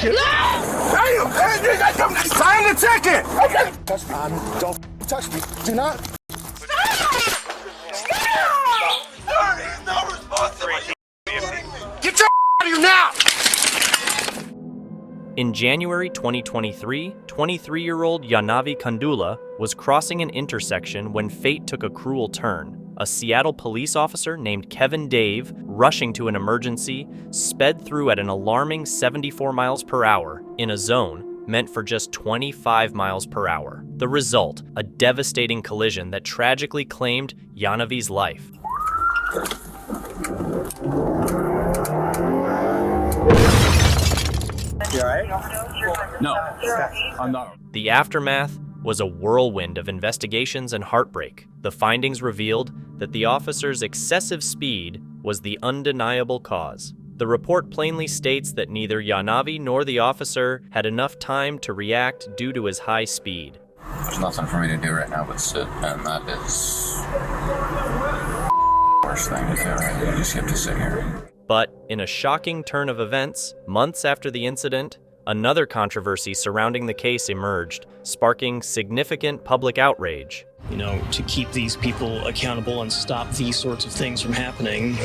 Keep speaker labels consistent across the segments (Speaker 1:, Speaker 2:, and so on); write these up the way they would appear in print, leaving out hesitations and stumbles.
Speaker 1: Damn! Sign the ticket! Okay. Touch me. Don't touch me. Do not. No responsibility. Get your out of here now!
Speaker 2: In January 2023, 23-year-old Yanavi Kandula was crossing an intersection when fate took a cruel turn. A Seattle police officer named Kevin Dave, rushing to an emergency, sped through at an alarming 74 miles per hour in a zone meant for just 25 miles per hour. The result, a devastating collision that tragically claimed Yanavi's life.
Speaker 1: You all right?
Speaker 3: No, I'm not.
Speaker 2: The aftermath was a whirlwind of investigations and heartbreak. The findings revealed that the officer's excessive speed was the undeniable cause. The report plainly states that neither Yanavi nor the officer had enough time to react due to his high speed.
Speaker 3: There's nothing for me to do right now but sit, and that is the worst thing to do, right? You just get to sit here.
Speaker 2: But in a shocking turn of events, months after the incident, another controversy surrounding the case emerged, sparking significant public outrage.
Speaker 4: You know, to keep these people accountable and stop these sorts of things from happening,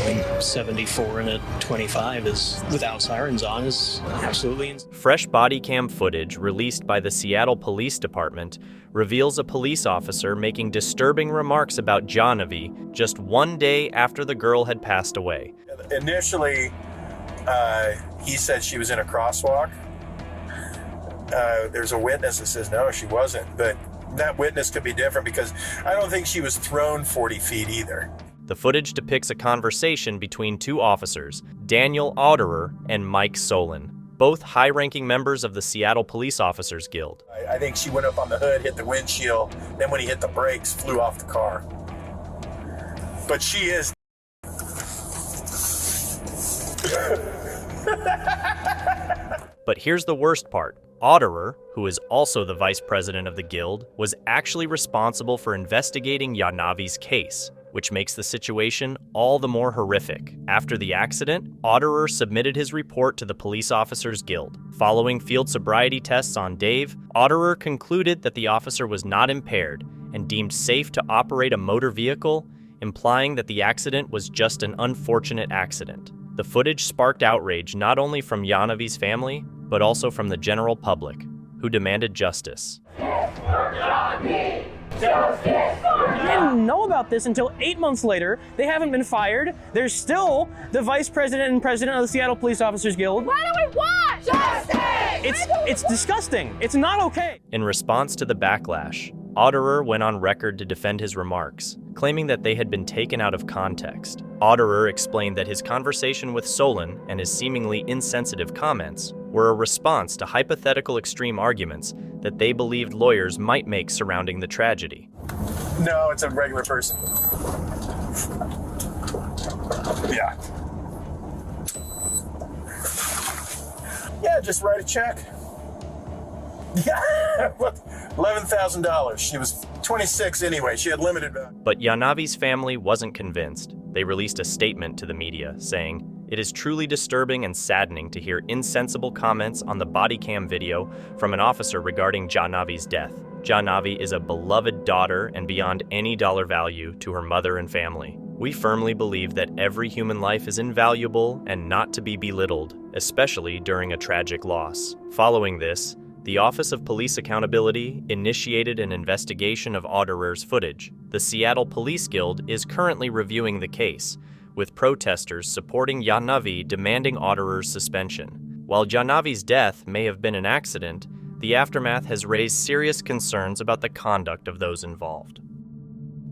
Speaker 4: 74 and at 25 is, without sirens on, is absolutely insane.
Speaker 2: Fresh body cam footage released by the Seattle Police Department reveals a police officer making disturbing remarks about Yanavi just one day after the girl had passed away.
Speaker 5: Initially, he said she was in a crosswalk. There's a witness that says no, she wasn't, but that witness could be different because I don't think she was thrown 40 feet either.
Speaker 2: The footage depicts a conversation between two officers, Daniel Otterer and Mike Solon, both high-ranking members of the Seattle Police Officers Guild.
Speaker 5: I think she went up on the hood, hit the windshield, then when he hit the brakes, flew off the car. But she is.
Speaker 2: But here's the worst part. Otterer, who is also the vice president of the Guild, was actually responsible for investigating Yanavi's case, which makes the situation all the more horrific. After the accident, Otterer submitted his report to the Police Officers Guild. Following field sobriety tests on Dave, Otterer concluded that the officer was not impaired and deemed safe to operate a motor vehicle, implying that the accident was just an unfortunate accident. The footage sparked outrage not only from Yanavi's family, but also from the general public, who demanded justice.
Speaker 6: They didn't know about this until 8 months later. They haven't been fired. They're still the vice president and president of the Seattle Police Officers Guild.
Speaker 7: What do we want? Justice!
Speaker 6: It's disgusting. It's not okay.
Speaker 2: In response to the backlash, Otterer went on record to defend his remarks, claiming that they had been taken out of context. Otterer explained that his conversation with Solon and his seemingly insensitive comments were a response to hypothetical extreme arguments that they believed lawyers might make surrounding the tragedy.
Speaker 5: No, it's a regular person. Yeah. Yeah, just write a check. Yeah, $11,000. She was 26 anyway. She had limited value.
Speaker 2: But Yanavi's family wasn't convinced. They released a statement to the media saying, "It is truly disturbing and saddening to hear insensible comments on the body cam video from an officer regarding Yanavi's death. Yanavi is a beloved daughter and beyond any dollar value to her mother and family. We firmly believe that every human life is invaluable and not to be belittled, especially during a tragic loss." Following this, the Office of Police Accountability initiated an investigation of Otterer's footage. The Seattle Police Guild is currently reviewing the case, with protesters supporting Yanavi demanding Otterer's suspension. While Yanavi's death may have been an accident, the aftermath has raised serious concerns about the conduct of those involved.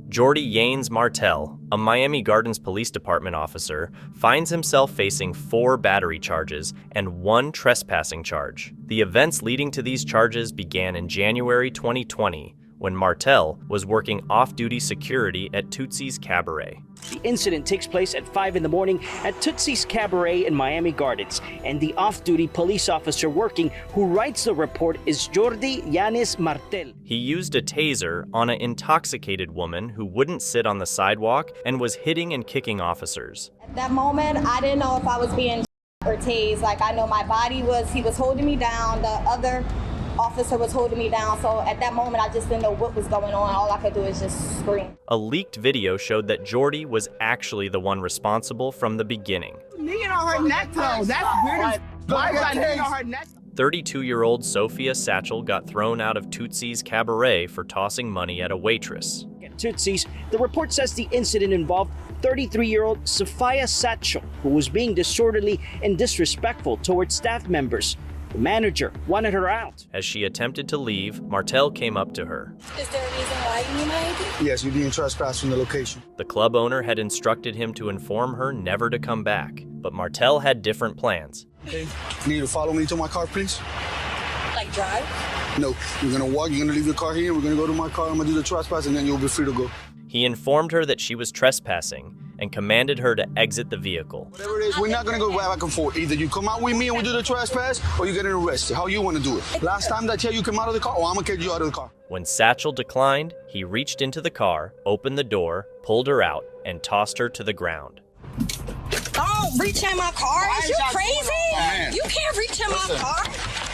Speaker 2: Jordy Yanes Martell, a Miami Gardens Police Department officer, finds himself facing 4 battery charges and 1 trespassing charge. The events leading to these charges began in January 2020, when Martell was working off-duty security at Tootsie's Cabaret.
Speaker 8: The incident takes place at 5 in the morning at Tootsie's Cabaret in Miami Gardens, and the off-duty police officer working who writes the report is Jordy Yanes Martel.
Speaker 2: He used a taser on an intoxicated woman who wouldn't sit on the sidewalk and was hitting and kicking officers.
Speaker 7: At that moment, I didn't know if I was being
Speaker 9: or tased. Like, I know my body he was holding me down. The other officer was holding me down. So at that moment, I just didn't know what was going on. All I could do is just scream.
Speaker 2: A leaked video showed that Jordy was actually the one responsible from the beginning.
Speaker 10: Kneeing on her neck, though. That's weird. Why is that kneeing on her neck?
Speaker 2: 32-year-old Sophia Satchel got thrown out of Tootsie's Cabaret for tossing money at a waitress.
Speaker 8: At Tootsie's, the report says the incident involved 33-year-old Sophia Satchel, who was being disorderly and disrespectful towards staff members. The manager wanted her out.
Speaker 2: As she attempted to leave, Martel came up to her.
Speaker 9: Is there a reason why you need my ID?
Speaker 1: Yes, you're being trespassed from the location.
Speaker 2: The club owner had instructed him to inform her never to come back, but Martel had different plans.
Speaker 1: Okay. You need to follow me to my car, please?
Speaker 9: Like drive?
Speaker 1: No, you're gonna walk, you're gonna leave your car here, we're gonna go to my car, I'm gonna do the trespass, and then you'll be free to go.
Speaker 2: He informed her that she was trespassing and commanded her to exit the vehicle.
Speaker 1: Whatever it is, we're not gonna go back and forth. Either you come out with me and we do the trespass, or you get arrested. How you wanna do it? Last time that you came out of the car, I'm gonna get you out of the car.
Speaker 2: When Satchel declined, he reached into the car, opened the door, pulled her out, and tossed her to the ground.
Speaker 9: Don't reach in my car. Is you crazy? You can't reach in my car.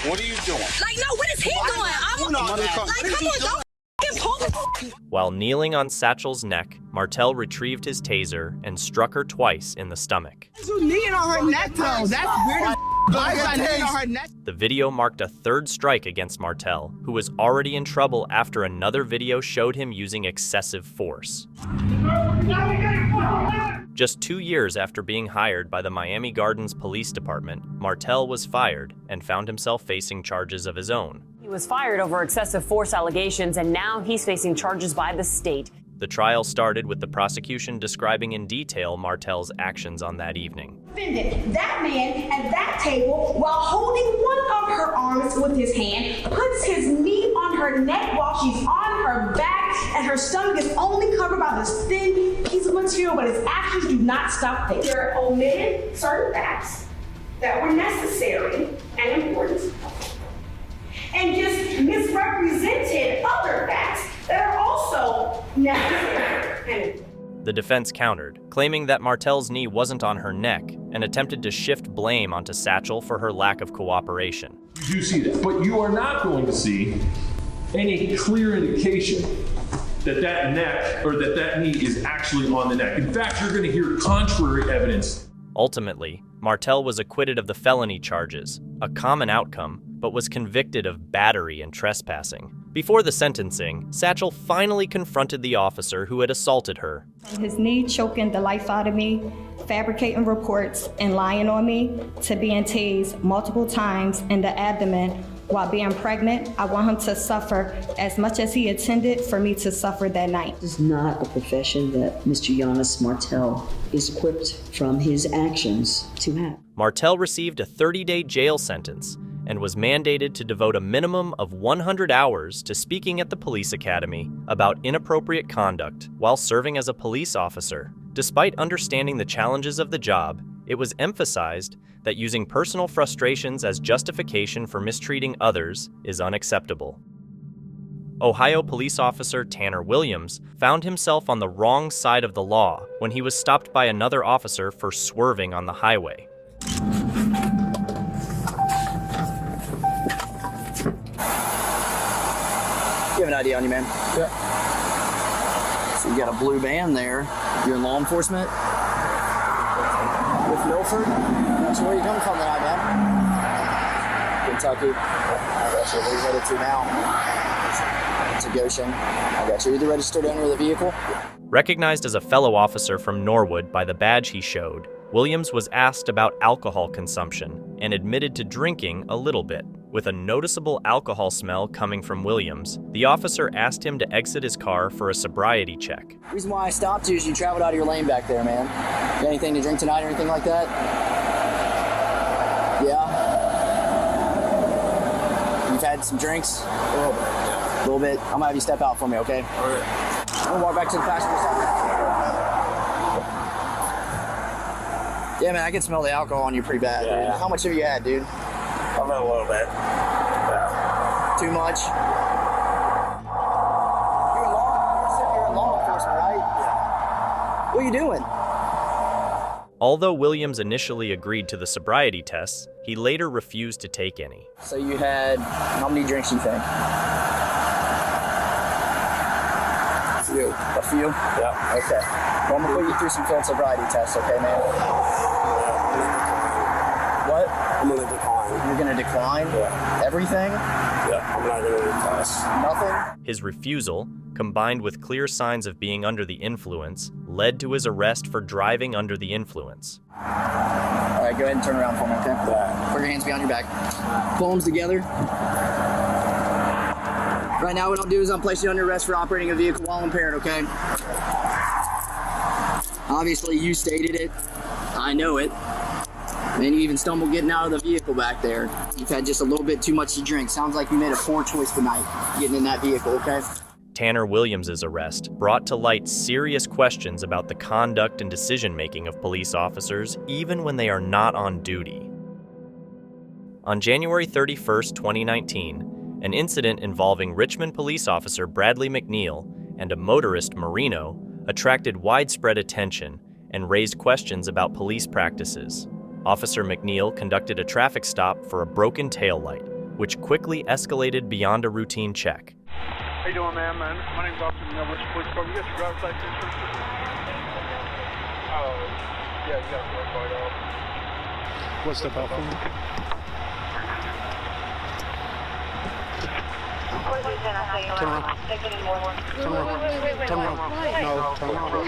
Speaker 3: What are you doing?
Speaker 9: Like, no, what is he doing? I'm like, come on, don't f***ing pull me.
Speaker 2: While kneeling on Satchel's neck, Martel retrieved his taser and struck her twice in the stomach.
Speaker 10: You kneeing on her neck, though. That's weird. Why is that kneeing on her neck?
Speaker 2: The video marked a third strike against Martel, who was already in trouble after another video showed him using excessive force. Just 2 years after being hired by the Miami Gardens Police Department, Martel was fired and found himself facing charges of his own.
Speaker 11: He was fired over excessive force allegations, and now he's facing charges by the state.
Speaker 2: The trial started with the prosecution describing in detail Martel's actions on that evening.
Speaker 12: That man at that table, while holding one of her arms with his hand, puts his knee on her neck while she's on her back, and her stomach is only covered by this thin piece of material, but his actions do not stop there. They're omitted certain facts that were necessary and important, and just misrepresented other facts that are also necessary and important.
Speaker 2: The defense countered, claiming that Martel's knee wasn't on her neck and attempted to shift blame onto Satchel for her lack of cooperation.
Speaker 13: You do see that, but you are not going to see any clear indication that that neck or that knee is actually on the neck. In fact, you're going to hear contrary evidence.
Speaker 2: Ultimately, Martel was acquitted of the felony charges, a common outcome, but was convicted of battery and trespassing. Before the sentencing, Satchel finally confronted the officer who had assaulted her.
Speaker 9: His knee choking the life out of me, fabricating reports, and lying on me, to being tased multiple times in the abdomen while being pregnant. I want him to suffer as much as he intended for me to suffer that night.
Speaker 14: This is not a profession that Mr. Giannis Martel is equipped from his actions to have.
Speaker 2: Martel received a 30-day jail sentence and was mandated to devote a minimum of 100 hours to speaking at the police academy about inappropriate conduct while serving as a police officer. Despite understanding the challenges of the job, it was emphasized that using personal frustrations as justification for mistreating others is unacceptable. Ohio police officer Tanner Williams found himself on the wrong side of the law when he was stopped by another officer for swerving on the highway.
Speaker 15: You have an ID on you, man?
Speaker 1: Yeah.
Speaker 15: So you got a blue band there. You're in law enforcement? With Milford? So where are you coming from tonight, man? Kentucky. I got you. Where are you headed to now? To Goshen. I got you. Are you the registered owner of the vehicle?
Speaker 2: Recognized as a fellow officer from Norwood by the badge he showed, Williams was asked about alcohol consumption and admitted to drinking a little bit. With a noticeable alcohol smell coming from Williams, the officer asked him to exit his car for a sobriety check.
Speaker 15: The reason why I stopped you is you traveled out of your lane back there, man. You got anything to drink tonight or anything like that? Yeah? You've had some drinks? A little bit. Yeah. A little bit. I'm gonna have you step out for me, okay? All right. I'm gonna walk back to the passenger side. Yeah, man, I can smell the alcohol on you pretty bad, dude. How much have you had, dude?
Speaker 5: I've had a little bit. Yeah.
Speaker 15: Too much? You're in law enforcement, right? Yeah. What are you doing?
Speaker 2: Although Williams initially agreed to the sobriety tests, he later refused to take any.
Speaker 15: So you had, how many drinks you think? A few. A few?
Speaker 5: Yeah.
Speaker 15: Okay. Well, I'm gonna put you through some field sobriety tests, okay, man? What?
Speaker 16: I'm gonna decline.
Speaker 15: You're gonna decline?
Speaker 16: Yeah.
Speaker 15: Everything?
Speaker 16: Yeah, I'm not gonna do class.
Speaker 15: Nothing?
Speaker 2: His refusal, combined with clear signs of being under the influence, led to his arrest for driving under the influence.
Speaker 15: All right, go ahead and turn around for me, okay? Yeah. Put your hands behind your back. Palms together. Right now, what I'll do is I'll place you under arrest for operating a vehicle while impaired, okay? Obviously, you stated it. I know it. Man, you even stumbled getting out of the vehicle back there. You've had just a little bit too much to drink. Sounds like you made a poor choice tonight, getting in that vehicle, okay?
Speaker 2: Tanner Williams' arrest brought to light serious questions about the conduct and decision-making of police officers, even when they are not on duty. On January 31st, 2019, an incident involving Richmond police officer Bradley McNeil and a motorist, Marino, attracted widespread attention and raised questions about police practices. Officer McNeil conducted a traffic stop for a broken taillight, which quickly escalated beyond a routine check.
Speaker 17: How you doing, man? My name's Officer McNeil, Richmond Police Department. You got your driver's license? Yeah, you got your card off. What's the problem? Turn around. Turn around. Turn around. No, turn around.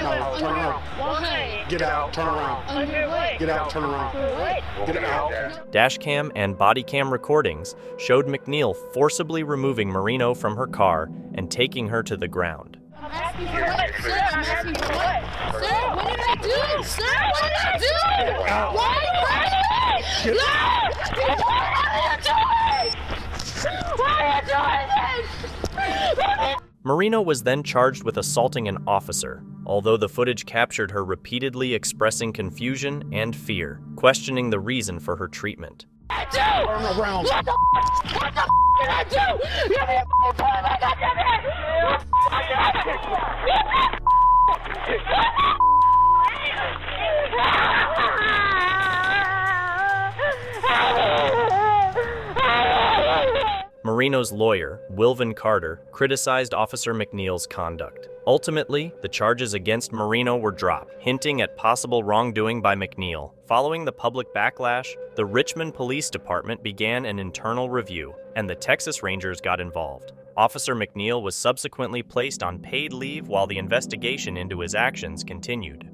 Speaker 17: No, turn around. Get out. Turn around. Get out. Turn around. Get out.
Speaker 2: Dashcam and body cam recordings showed McNeil forcibly removing Marino from her car and taking her to the ground.
Speaker 7: I'm asking for what? Sir, I'm asking for what? Sir, what did I do? Sir, what did I do? Why are you hurting me? Sir, what are you doing? Why are you doing this?
Speaker 2: Marino was then charged with assaulting an officer, although the footage captured her repeatedly expressing confusion and fear, questioning the reason for her treatment.
Speaker 7: Turn around. What the did I do? Give me a phone back up your head. What did I
Speaker 2: Marino's lawyer, Wilvin Carter, criticized Officer McNeil's conduct. Ultimately, the charges against Marino were dropped, hinting at possible wrongdoing by McNeil. Following the public backlash, the Richmond Police Department began an internal review, and the Texas Rangers got involved. Officer McNeil was subsequently placed on paid leave while the investigation into his actions continued.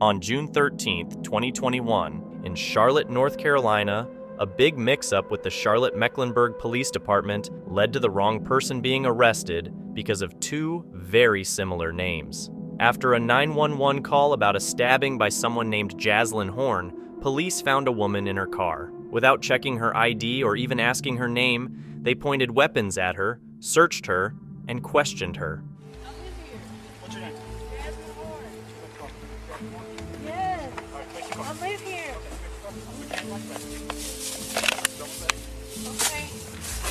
Speaker 2: On June 13, 2021, in Charlotte, North Carolina, a big mix-up with the Charlotte-Mecklenburg Police Department led to the wrong person being arrested because of two very similar names. After a 911 call about a stabbing by someone named Jaslyn Horn, police found a woman in her car. Without checking her ID or even asking her name, they pointed weapons at her, searched her, and questioned her.
Speaker 7: What's your name? Yes, I live here. Okay,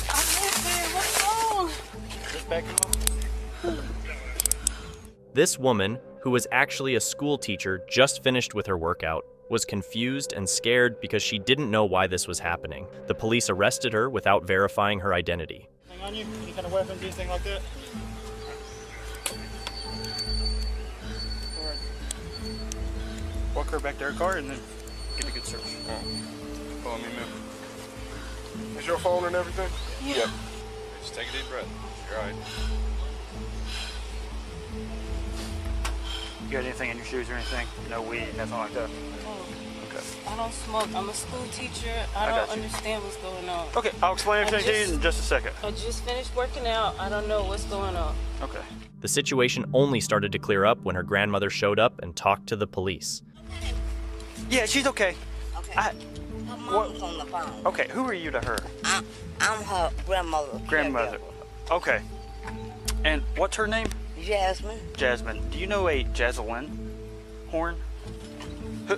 Speaker 7: I live here. What's wrong?
Speaker 17: Just back up.
Speaker 2: This woman, who was actually a school teacher just finished with her workout, was confused and scared because she didn't know why this was happening. The police arrested her without verifying her identity.
Speaker 17: Anything on you? Any kind of weapons, anything like that? Alright. Walk her back to her car and then get a good search. Follow me, man. Is your phone and everything?
Speaker 7: Yeah.
Speaker 17: Yep. Just take a deep breath. You're alright. You got anything in your shoes or anything? No weed, nothing like that? Okay.
Speaker 18: I don't smoke. I'm a school teacher. I don't understand what's going on.
Speaker 17: Okay, I'll explain everything to you in just a second.
Speaker 18: I just finished working out. I don't know what's going on.
Speaker 17: Okay.
Speaker 2: The situation only started to clear up when her grandmother showed up and talked to the police.
Speaker 17: Yeah, she's okay.
Speaker 19: Okay. Her mom's on the phone.
Speaker 17: Okay, who are you to her?
Speaker 19: I'm her grandmother.
Speaker 17: Grandmother. Okay. And what's her name?
Speaker 19: Jasmine.
Speaker 17: Jasmine. Do you know a Jaslyn Horn?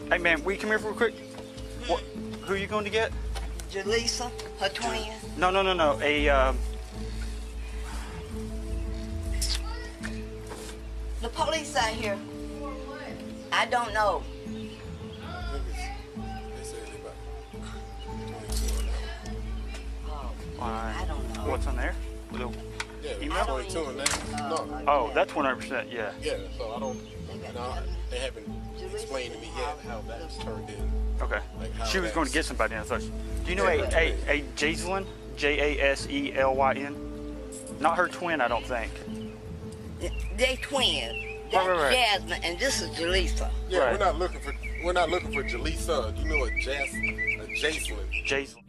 Speaker 17: Hey, man, will you come here real quick? What? Who are you going to get?
Speaker 19: Jaleesa, her twin.
Speaker 17: No.
Speaker 19: The police out here. I I don't know.
Speaker 20: I don't know. What's on there?
Speaker 16: Yeah,
Speaker 20: email?
Speaker 16: 22 and no.
Speaker 20: Oh, that's 100%, yeah.
Speaker 16: Yeah, so I don't, they haven't explained to me yet how that's turned in.
Speaker 20: Okay.
Speaker 16: Like how
Speaker 20: she was going to get somebody in. Do you know a Jaselyn? Jaselyn? Not her twin, I don't think.
Speaker 19: They twins. That's
Speaker 20: Right.
Speaker 19: Jasmine, and this is Jaleesa.
Speaker 16: Yeah,
Speaker 20: Right.
Speaker 16: we're not looking for Jaleesa. You know a Jaselyn.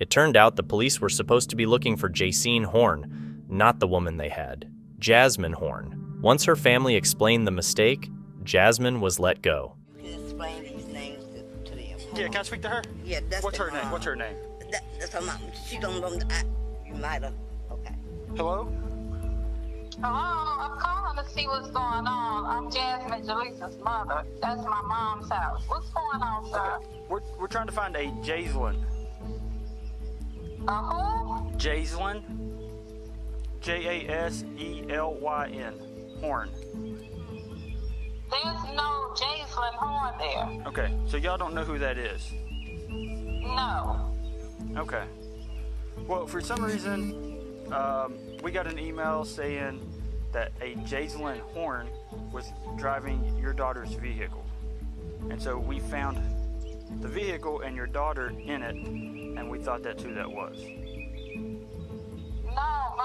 Speaker 2: It turned out the police were supposed to be looking for Jacene Horn, not the woman they had, Jasmine Horn. Once her family explained the mistake, Jasmine was let go.
Speaker 19: You can explain these names to them.
Speaker 20: Yeah, can I speak to her?
Speaker 19: Yeah, that's
Speaker 20: What's
Speaker 19: the
Speaker 20: her name?
Speaker 19: mom.
Speaker 20: What's her name?
Speaker 19: That's her mom. She don't know. You might have. Okay.
Speaker 20: Hello?
Speaker 21: Hello, I'm calling to see what's going on. I'm Jasmine Jaleesa's mother. That's my mom's house. What's going on, sir?
Speaker 20: We're trying to find a Jaselyn.
Speaker 21: Who?
Speaker 20: Jaselyn. Jaselyn. Horn.
Speaker 21: There's no Jaselyn Horn there.
Speaker 20: Okay, so y'all don't know who that is?
Speaker 21: No.
Speaker 20: Okay. Well, for some reason, we got an email saying that a Jaselyn Horn was driving your daughter's vehicle. And so we found the vehicle and your daughter in it, and we thought that's who that was.
Speaker 21: No,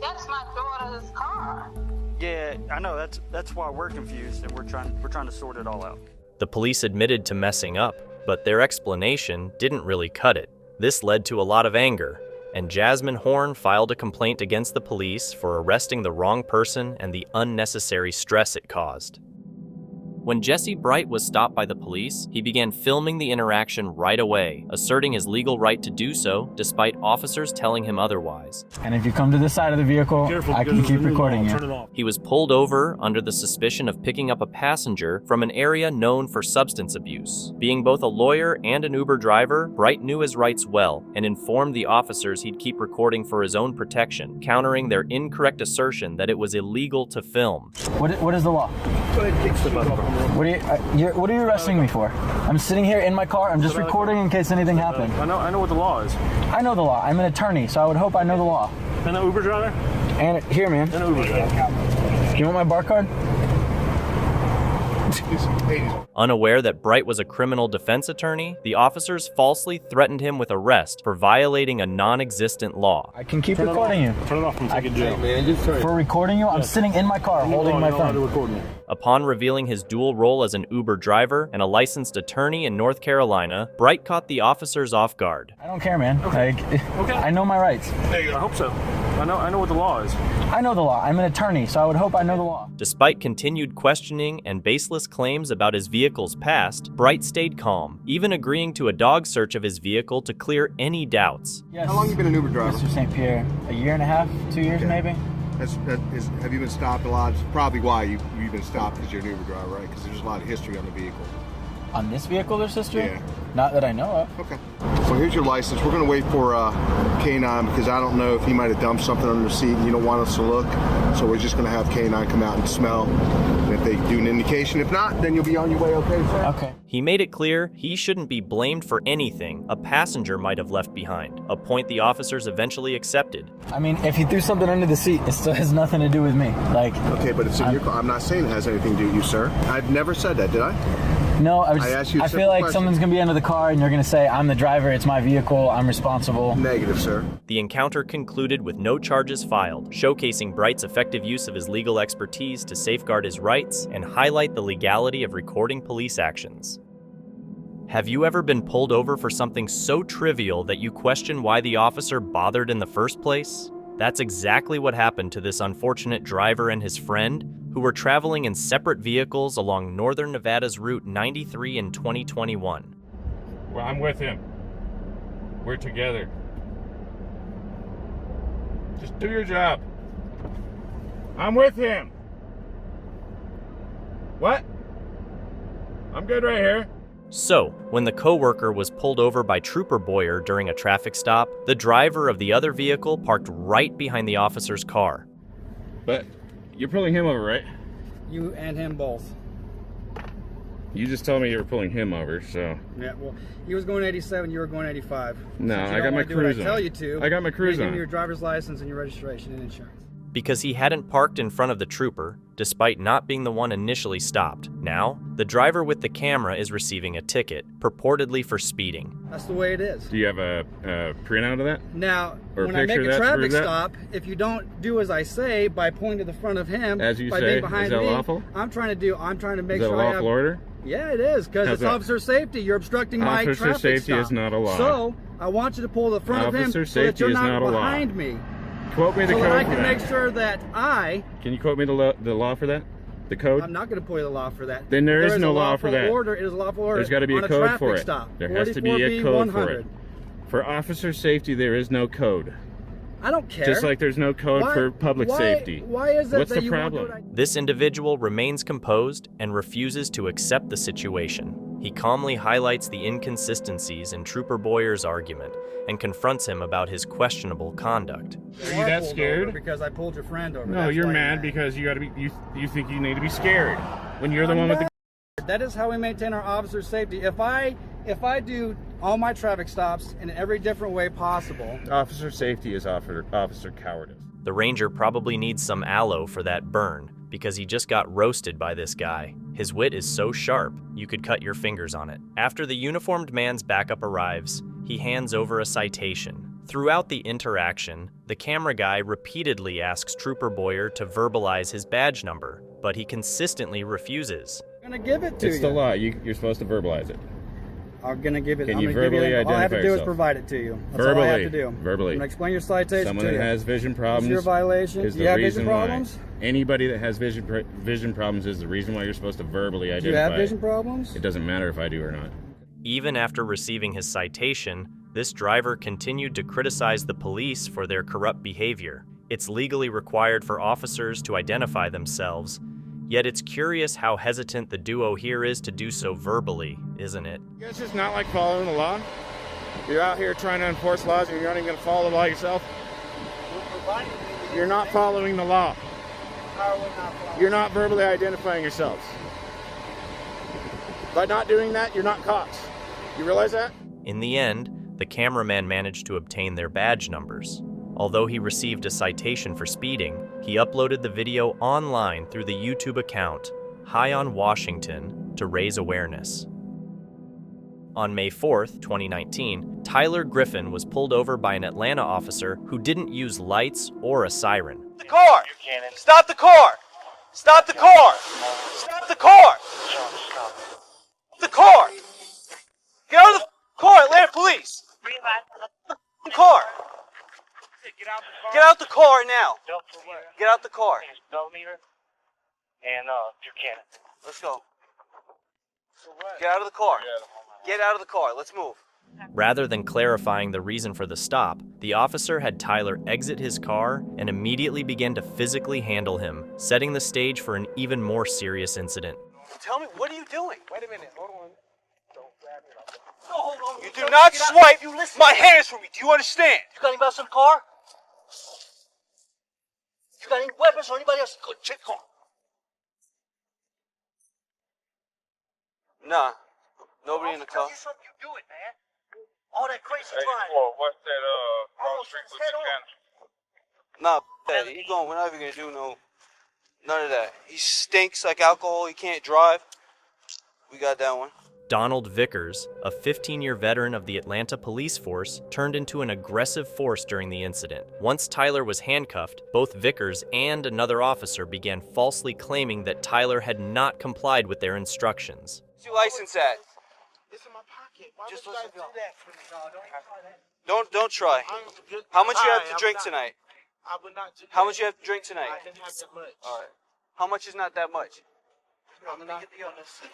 Speaker 21: that's my daughter's car.
Speaker 20: Yeah, I know, that's why we're confused, and we're trying to sort it all out.
Speaker 2: The police admitted to messing up, but their explanation didn't really cut it. This led to a lot of anger, and Jasmine Horn filed a complaint against the police for arresting the wrong person and the unnecessary stress it caused. When Jesse Bright was stopped by the police, he began filming the interaction right away, asserting his legal right to do so despite officers telling him otherwise.
Speaker 22: And if you come to this side of the vehicle, I can keep recording you.
Speaker 2: He was pulled over under the suspicion of picking up a passenger from an area known for substance abuse. Being both a lawyer and an Uber driver, Bright knew his rights well and informed the officers he'd keep recording for his own protection, countering their incorrect assertion that it was illegal to film.
Speaker 22: What is the law?
Speaker 16: Go ahead and kick the button.
Speaker 22: What are you arresting me for? I'm sitting here in my car. I'm just recording in case anything happened.
Speaker 20: I know what the law is.
Speaker 22: I know the law. I'm an attorney, so I would hope I know the law.
Speaker 20: And an Uber driver?
Speaker 22: And here, man.
Speaker 20: And an Uber driver.
Speaker 22: You want my bar card?
Speaker 2: Unaware that Bright was a criminal defense attorney, the officers falsely threatened him with arrest for violating a non-existent law.
Speaker 22: I can keep recording you.
Speaker 20: Turn it off and take a jail.
Speaker 22: For recording you, I'm sitting in my car holding my phone.
Speaker 2: Upon revealing his dual role as an Uber driver and a licensed attorney in North Carolina, Bright caught the officers off guard.
Speaker 22: I don't care, man. Okay. I know my rights.
Speaker 20: There you go. I hope so. I know what the law is.
Speaker 22: I know the law. I'm an attorney, so I would hope I know the law.
Speaker 2: Despite continued questioning and baseless claims about his vehicle's past, Bright stayed calm, even agreeing to a dog search of his vehicle to clear any doubts.
Speaker 22: Yes.
Speaker 17: How long have you been an Uber driver?
Speaker 22: Mr. St. Pierre, a year and a half, 2 years maybe?
Speaker 17: Have you been stopped a lot? It's probably why you've been stopped because you're an Uber driver, right? Because there's a lot of history on the vehicle.
Speaker 22: On this vehicle there's history?
Speaker 17: Yeah.
Speaker 22: Not that I know of.
Speaker 17: Okay. So here's your license. We're going to wait for K9 because I don't know if he might have dumped something under the seat and you don't want us to look. So we're just going to have K9 come out and smell. And if they do an indication, if not, then you'll be on your way, okay, sir?
Speaker 22: Okay.
Speaker 2: He made it clear he shouldn't be blamed for anything a passenger might have left behind, a point the officers eventually accepted.
Speaker 22: I mean, if he threw something under the seat, it still has nothing to do with me.
Speaker 17: Okay, but it's in your car. I'm not saying it has anything to do with you, sir. I've never said that, did I?
Speaker 22: No,
Speaker 17: I asked you a
Speaker 22: I
Speaker 17: simple
Speaker 22: feel like
Speaker 17: question.
Speaker 22: someone's going to be under the car and you're going to say, I'm the driver, it's my vehicle, I'm responsible.
Speaker 17: Negative, sir.
Speaker 2: The encounter concluded with no charges filed, showcasing Bright's effective use of his legal expertise to safeguard his rights and highlight the legality of recording police actions. Have you ever been pulled over for something so trivial that you question why the officer bothered in the first place? That's exactly what happened to this unfortunate driver and his friend, who were traveling in separate vehicles along northern Nevada's Route 93 in 2021.
Speaker 23: Well, I'm with him. We're together. Just do your job. I'm with him. What? I'm good right here.
Speaker 2: So, when the co-worker was pulled over by Trooper Boyer during a traffic stop, the driver of the other vehicle parked right behind the officer's car.
Speaker 23: But you're pulling him over, right?
Speaker 24: You and him both.
Speaker 23: You just told me you were pulling him over, so.
Speaker 4: Yeah, well, he was going 87, you were going 85.
Speaker 23: No,
Speaker 4: Since you
Speaker 23: I got
Speaker 4: don't
Speaker 23: my
Speaker 4: wanna do what
Speaker 23: cruise
Speaker 4: I
Speaker 23: on.
Speaker 4: tell you to.
Speaker 23: I got my cruise
Speaker 4: Give
Speaker 23: on.
Speaker 4: me your driver's license and your registration and insurance.
Speaker 2: Because he hadn't parked in front of the trooper, despite not being the one initially stopped. Now, the driver with the camera is receiving a ticket, purportedly for speeding.
Speaker 4: That's the way it is.
Speaker 23: Do you have a printout of that?
Speaker 4: Now,
Speaker 23: Or a
Speaker 4: when I make
Speaker 23: picture of
Speaker 4: a
Speaker 23: that to
Speaker 4: traffic
Speaker 23: prove that?
Speaker 4: stop, if you don't do as I say by pointing to the front of him,
Speaker 23: As you
Speaker 4: by
Speaker 23: say,
Speaker 4: being
Speaker 23: is
Speaker 4: behind
Speaker 23: that
Speaker 4: me,
Speaker 23: lawful?
Speaker 4: I'm trying to make
Speaker 23: Is that
Speaker 4: sure
Speaker 23: a
Speaker 4: I have.
Speaker 23: lawful order?
Speaker 4: Yeah, it is, because
Speaker 23: How's
Speaker 4: it's
Speaker 23: that?
Speaker 4: officer safety. You're obstructing my
Speaker 23: Officer
Speaker 4: traffic
Speaker 23: safety
Speaker 4: stop.
Speaker 23: is not a law.
Speaker 4: So, I want you to pull the front of him
Speaker 23: Officer
Speaker 4: so that
Speaker 23: safety
Speaker 4: you're
Speaker 23: is
Speaker 4: not
Speaker 23: not a law.
Speaker 4: behind me.
Speaker 23: Quote me the
Speaker 4: so
Speaker 23: code
Speaker 4: that I
Speaker 23: for
Speaker 4: can
Speaker 23: that.
Speaker 4: make sure that
Speaker 23: Can you quote me the law for that? The code?
Speaker 4: I'm not going to pull you the law for that.
Speaker 23: Then there is no
Speaker 4: a
Speaker 23: law for
Speaker 4: lawful
Speaker 23: that.
Speaker 4: Order. It is a lawful order.
Speaker 23: There's got to be
Speaker 4: on
Speaker 23: a code
Speaker 4: traffic
Speaker 23: for it.
Speaker 4: Stop.
Speaker 23: There has to be a
Speaker 4: 44B
Speaker 23: code for
Speaker 4: 100.
Speaker 23: it. For officer safety, there is no code.
Speaker 4: I don't care.
Speaker 23: Just like there's no code for public safety.
Speaker 4: Why is it
Speaker 23: What's
Speaker 4: that
Speaker 23: the
Speaker 4: you
Speaker 23: problem?
Speaker 4: won't do it?
Speaker 2: This individual remains composed and refuses to accept the situation. He calmly highlights the inconsistencies in Trooper Boyer's argument and confronts him about his questionable conduct.
Speaker 4: You
Speaker 23: Are you that
Speaker 4: pulled
Speaker 23: scared?
Speaker 4: over because I pulled your friend over.
Speaker 23: No,
Speaker 4: That's
Speaker 23: you're
Speaker 4: why
Speaker 23: mad because you got to be. You think you need to be scared when you're the one with the.
Speaker 4: That is how we maintain our officer safety. If I do all my traffic stops in every different way possible.
Speaker 23: Officer safety is officer cowardice.
Speaker 2: The ranger probably needs some aloe for that burn because he just got roasted by this guy. His wit is so sharp, you could cut your fingers on it. After the uniformed man's backup arrives, he hands over a citation. Throughout the interaction, the camera guy repeatedly asks Trooper Boyer to verbalize his badge number, but he consistently refuses.
Speaker 4: I'm gonna give it to you.
Speaker 23: It's the law. You're supposed to verbalize it.
Speaker 4: I'm gonna give it.
Speaker 23: Can
Speaker 4: I'm
Speaker 23: you
Speaker 4: gonna give
Speaker 23: verbally
Speaker 4: you
Speaker 23: identify
Speaker 4: all I have to do
Speaker 23: yourself?
Speaker 4: is provide it to you. That's
Speaker 23: Verbally.
Speaker 4: all I have to do.
Speaker 23: Verbally.
Speaker 4: I'm gonna explain your citation
Speaker 23: Someone
Speaker 4: to
Speaker 23: that
Speaker 4: you.
Speaker 23: has vision problems.
Speaker 4: This is your violation.
Speaker 23: Is
Speaker 4: Do
Speaker 23: the
Speaker 4: you have
Speaker 23: reason
Speaker 4: vision problems?
Speaker 23: why. Anybody that has vision problems is the reason why you're supposed to verbally identify.
Speaker 4: Do you have
Speaker 23: it.
Speaker 4: vision problems?
Speaker 23: It doesn't matter if I do or not.
Speaker 2: Even after receiving his citation, this driver continued to criticize the police for their corrupt behavior. It's legally required for officers to identify themselves, yet it's curious how hesitant the duo here is to do so verbally, isn't it?
Speaker 23: You guys just not like following the law? You're out here trying to enforce laws and you're not even going to follow the law yourself? You're not following the law. You're not verbally identifying yourselves. By not doing that, you're not cops. You realize that?
Speaker 2: In the end, the cameraman managed to obtain their badge numbers. Although he received a citation for speeding, he uploaded the video online through the YouTube account, High on Washington, to raise awareness. On May 4th, 2019, Tyler Griffin was pulled over by an Atlanta officer who didn't use lights or a siren.
Speaker 6: The car! Stop the car! Stop the car! Stop the car! The car! Get out of the car, Atlanta Police! The car! Get out the car now! Get out the car! Let's go. Get out of the car. Get out of the car. Let's move.
Speaker 2: Rather than clarifying the reason for the stop, the officer had Tyler exit his car and immediately began to physically handle him, setting the stage for an even more serious incident.
Speaker 6: Tell me, what are you doing? Wait a minute. Hold on. You do not swipe my hands from me. Do you understand?
Speaker 8: You got anybody else in the car? You got any weapons or anybody else? Go check the car.
Speaker 6: Nah. Nobody in the car.
Speaker 8: You do it, man. All that crazy driving.
Speaker 23: What's that, cross street with the
Speaker 6: Nah, that. He going. We're not even gonna do none of that. He stinks like alcohol. He can't drive. We got that one.
Speaker 2: Donald Vickers, a 15-year veteran of the Atlanta police force, turned into an aggressive force during the incident. Once Tyler was handcuffed, both Vickers and another officer began falsely claiming that Tyler had not complied with their instructions.
Speaker 6: Where's your license at?
Speaker 8: It's in my pocket. Why would you guys do that for me?
Speaker 6: Don't try. How much you have to drink tonight?
Speaker 8: I would not do
Speaker 6: How much you have to drink tonight?
Speaker 8: I didn't have that much.
Speaker 6: All right. How much is not that much?
Speaker 8: I'm not be honest.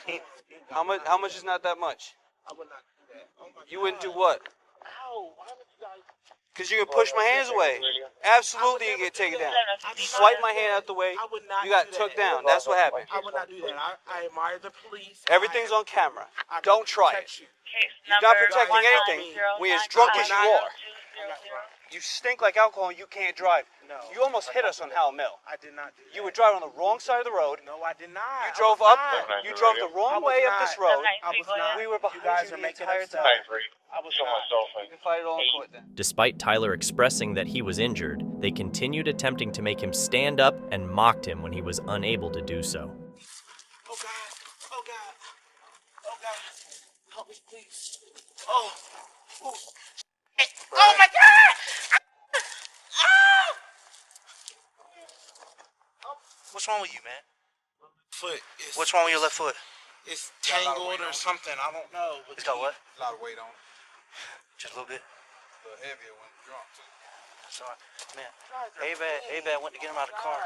Speaker 6: How much is not that much?
Speaker 8: I would not do that. Oh my
Speaker 6: You wouldn't do what?
Speaker 8: Ow, why would you guys?
Speaker 6: Because you can push my hands away. Absolutely, you get taken down. Swipe my hand out the way. You got took down. That's what happened.
Speaker 8: I would not do that. I admire the police.
Speaker 6: Everything's on camera. Don't try it. You're not protecting anything when you're as drunk as you are. You stink like alcohol and you can't drive.
Speaker 8: No.
Speaker 6: You almost hit us on Howell Mill.
Speaker 8: I did not do that.
Speaker 6: You were driving on the wrong side of the road.
Speaker 8: No, I did not.
Speaker 6: You drove the wrong way up this road.
Speaker 8: I was not.
Speaker 6: We were behind
Speaker 8: you guys
Speaker 6: you
Speaker 8: are
Speaker 6: the
Speaker 8: making
Speaker 6: entire
Speaker 8: up stuff.
Speaker 6: time.
Speaker 8: I was not.
Speaker 6: You can fight it all in court then.
Speaker 2: Despite Tyler expressing that he was injured, they continued attempting to make him stand up and mocked him when he was unable to do so.
Speaker 8: Oh God! Oh God! Oh God! Help me, please! Oh! Oh, oh my God!
Speaker 6: What's wrong with you, man?
Speaker 8: Foot.
Speaker 6: What's wrong with your left foot?
Speaker 8: It's tangled or something. I don't know.
Speaker 6: It's got what?
Speaker 8: A lot of weight on it.
Speaker 6: Just a little bit.
Speaker 8: A little heavier when drunk too.
Speaker 6: That's all right. Man, Abad went to get him out of the car.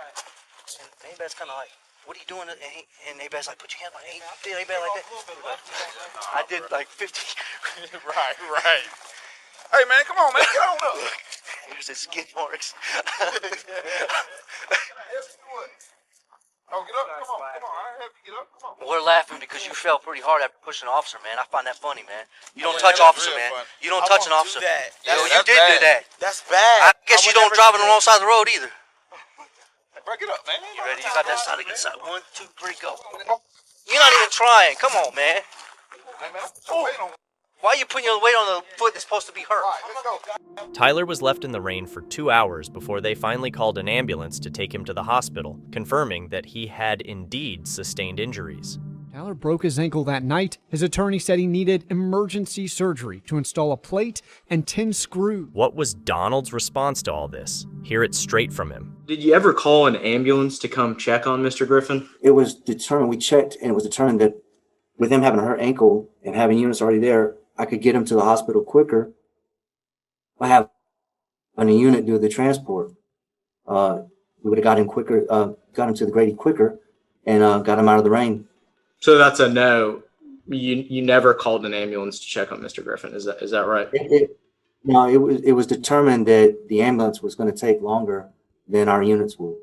Speaker 6: And Abad's kind of like, what are you doing? And Abad's like, put your hand behind. Did Abad like that? I did like 50.
Speaker 8: Right. Hey man, come on man, get on up.
Speaker 6: Here's his skin marks.
Speaker 8: Oh, get up, come on, I have to get up, come on.
Speaker 6: We're laughing because you fell pretty hard after pushing an officer, man. I find that funny, man. You don't touch officer, man.
Speaker 8: Funny.
Speaker 6: You don't touch an officer.
Speaker 8: Yo,
Speaker 6: you did do that.
Speaker 8: That's bad.
Speaker 6: I guess you don't drive on the wrong side of the road either.
Speaker 8: Break it up, man.
Speaker 6: You ready? You got that side against side. 1, 2, 3, go. You're not even trying. Come on, man.
Speaker 8: Hey, man, wait on.
Speaker 6: Why are you putting your weight on the foot that's supposed to be hurt?
Speaker 2: Tyler was left in the rain for 2 hours before they finally called an ambulance to take him to the hospital, confirming that he had indeed sustained injuries.
Speaker 3: Tyler broke his ankle that night. His attorney said he needed emergency surgery to install a plate and 10 screws.
Speaker 2: What was Donald's response to all this? Hear it straight from him.
Speaker 10: Did you ever call an ambulance to come check on Mr. Griffin?
Speaker 15: It was determined, we checked, and it was determined that with him having a hurt ankle and having units already there, I could get him to the hospital quicker. I have a unit do the transport. We would have got him quicker, got him to the Grady quicker, and got him out of the rain.
Speaker 10: So that's a no. You never called an ambulance to check on Mr. Griffin. Is that right?
Speaker 15: No, it was determined that the ambulance was going to take longer than our units would.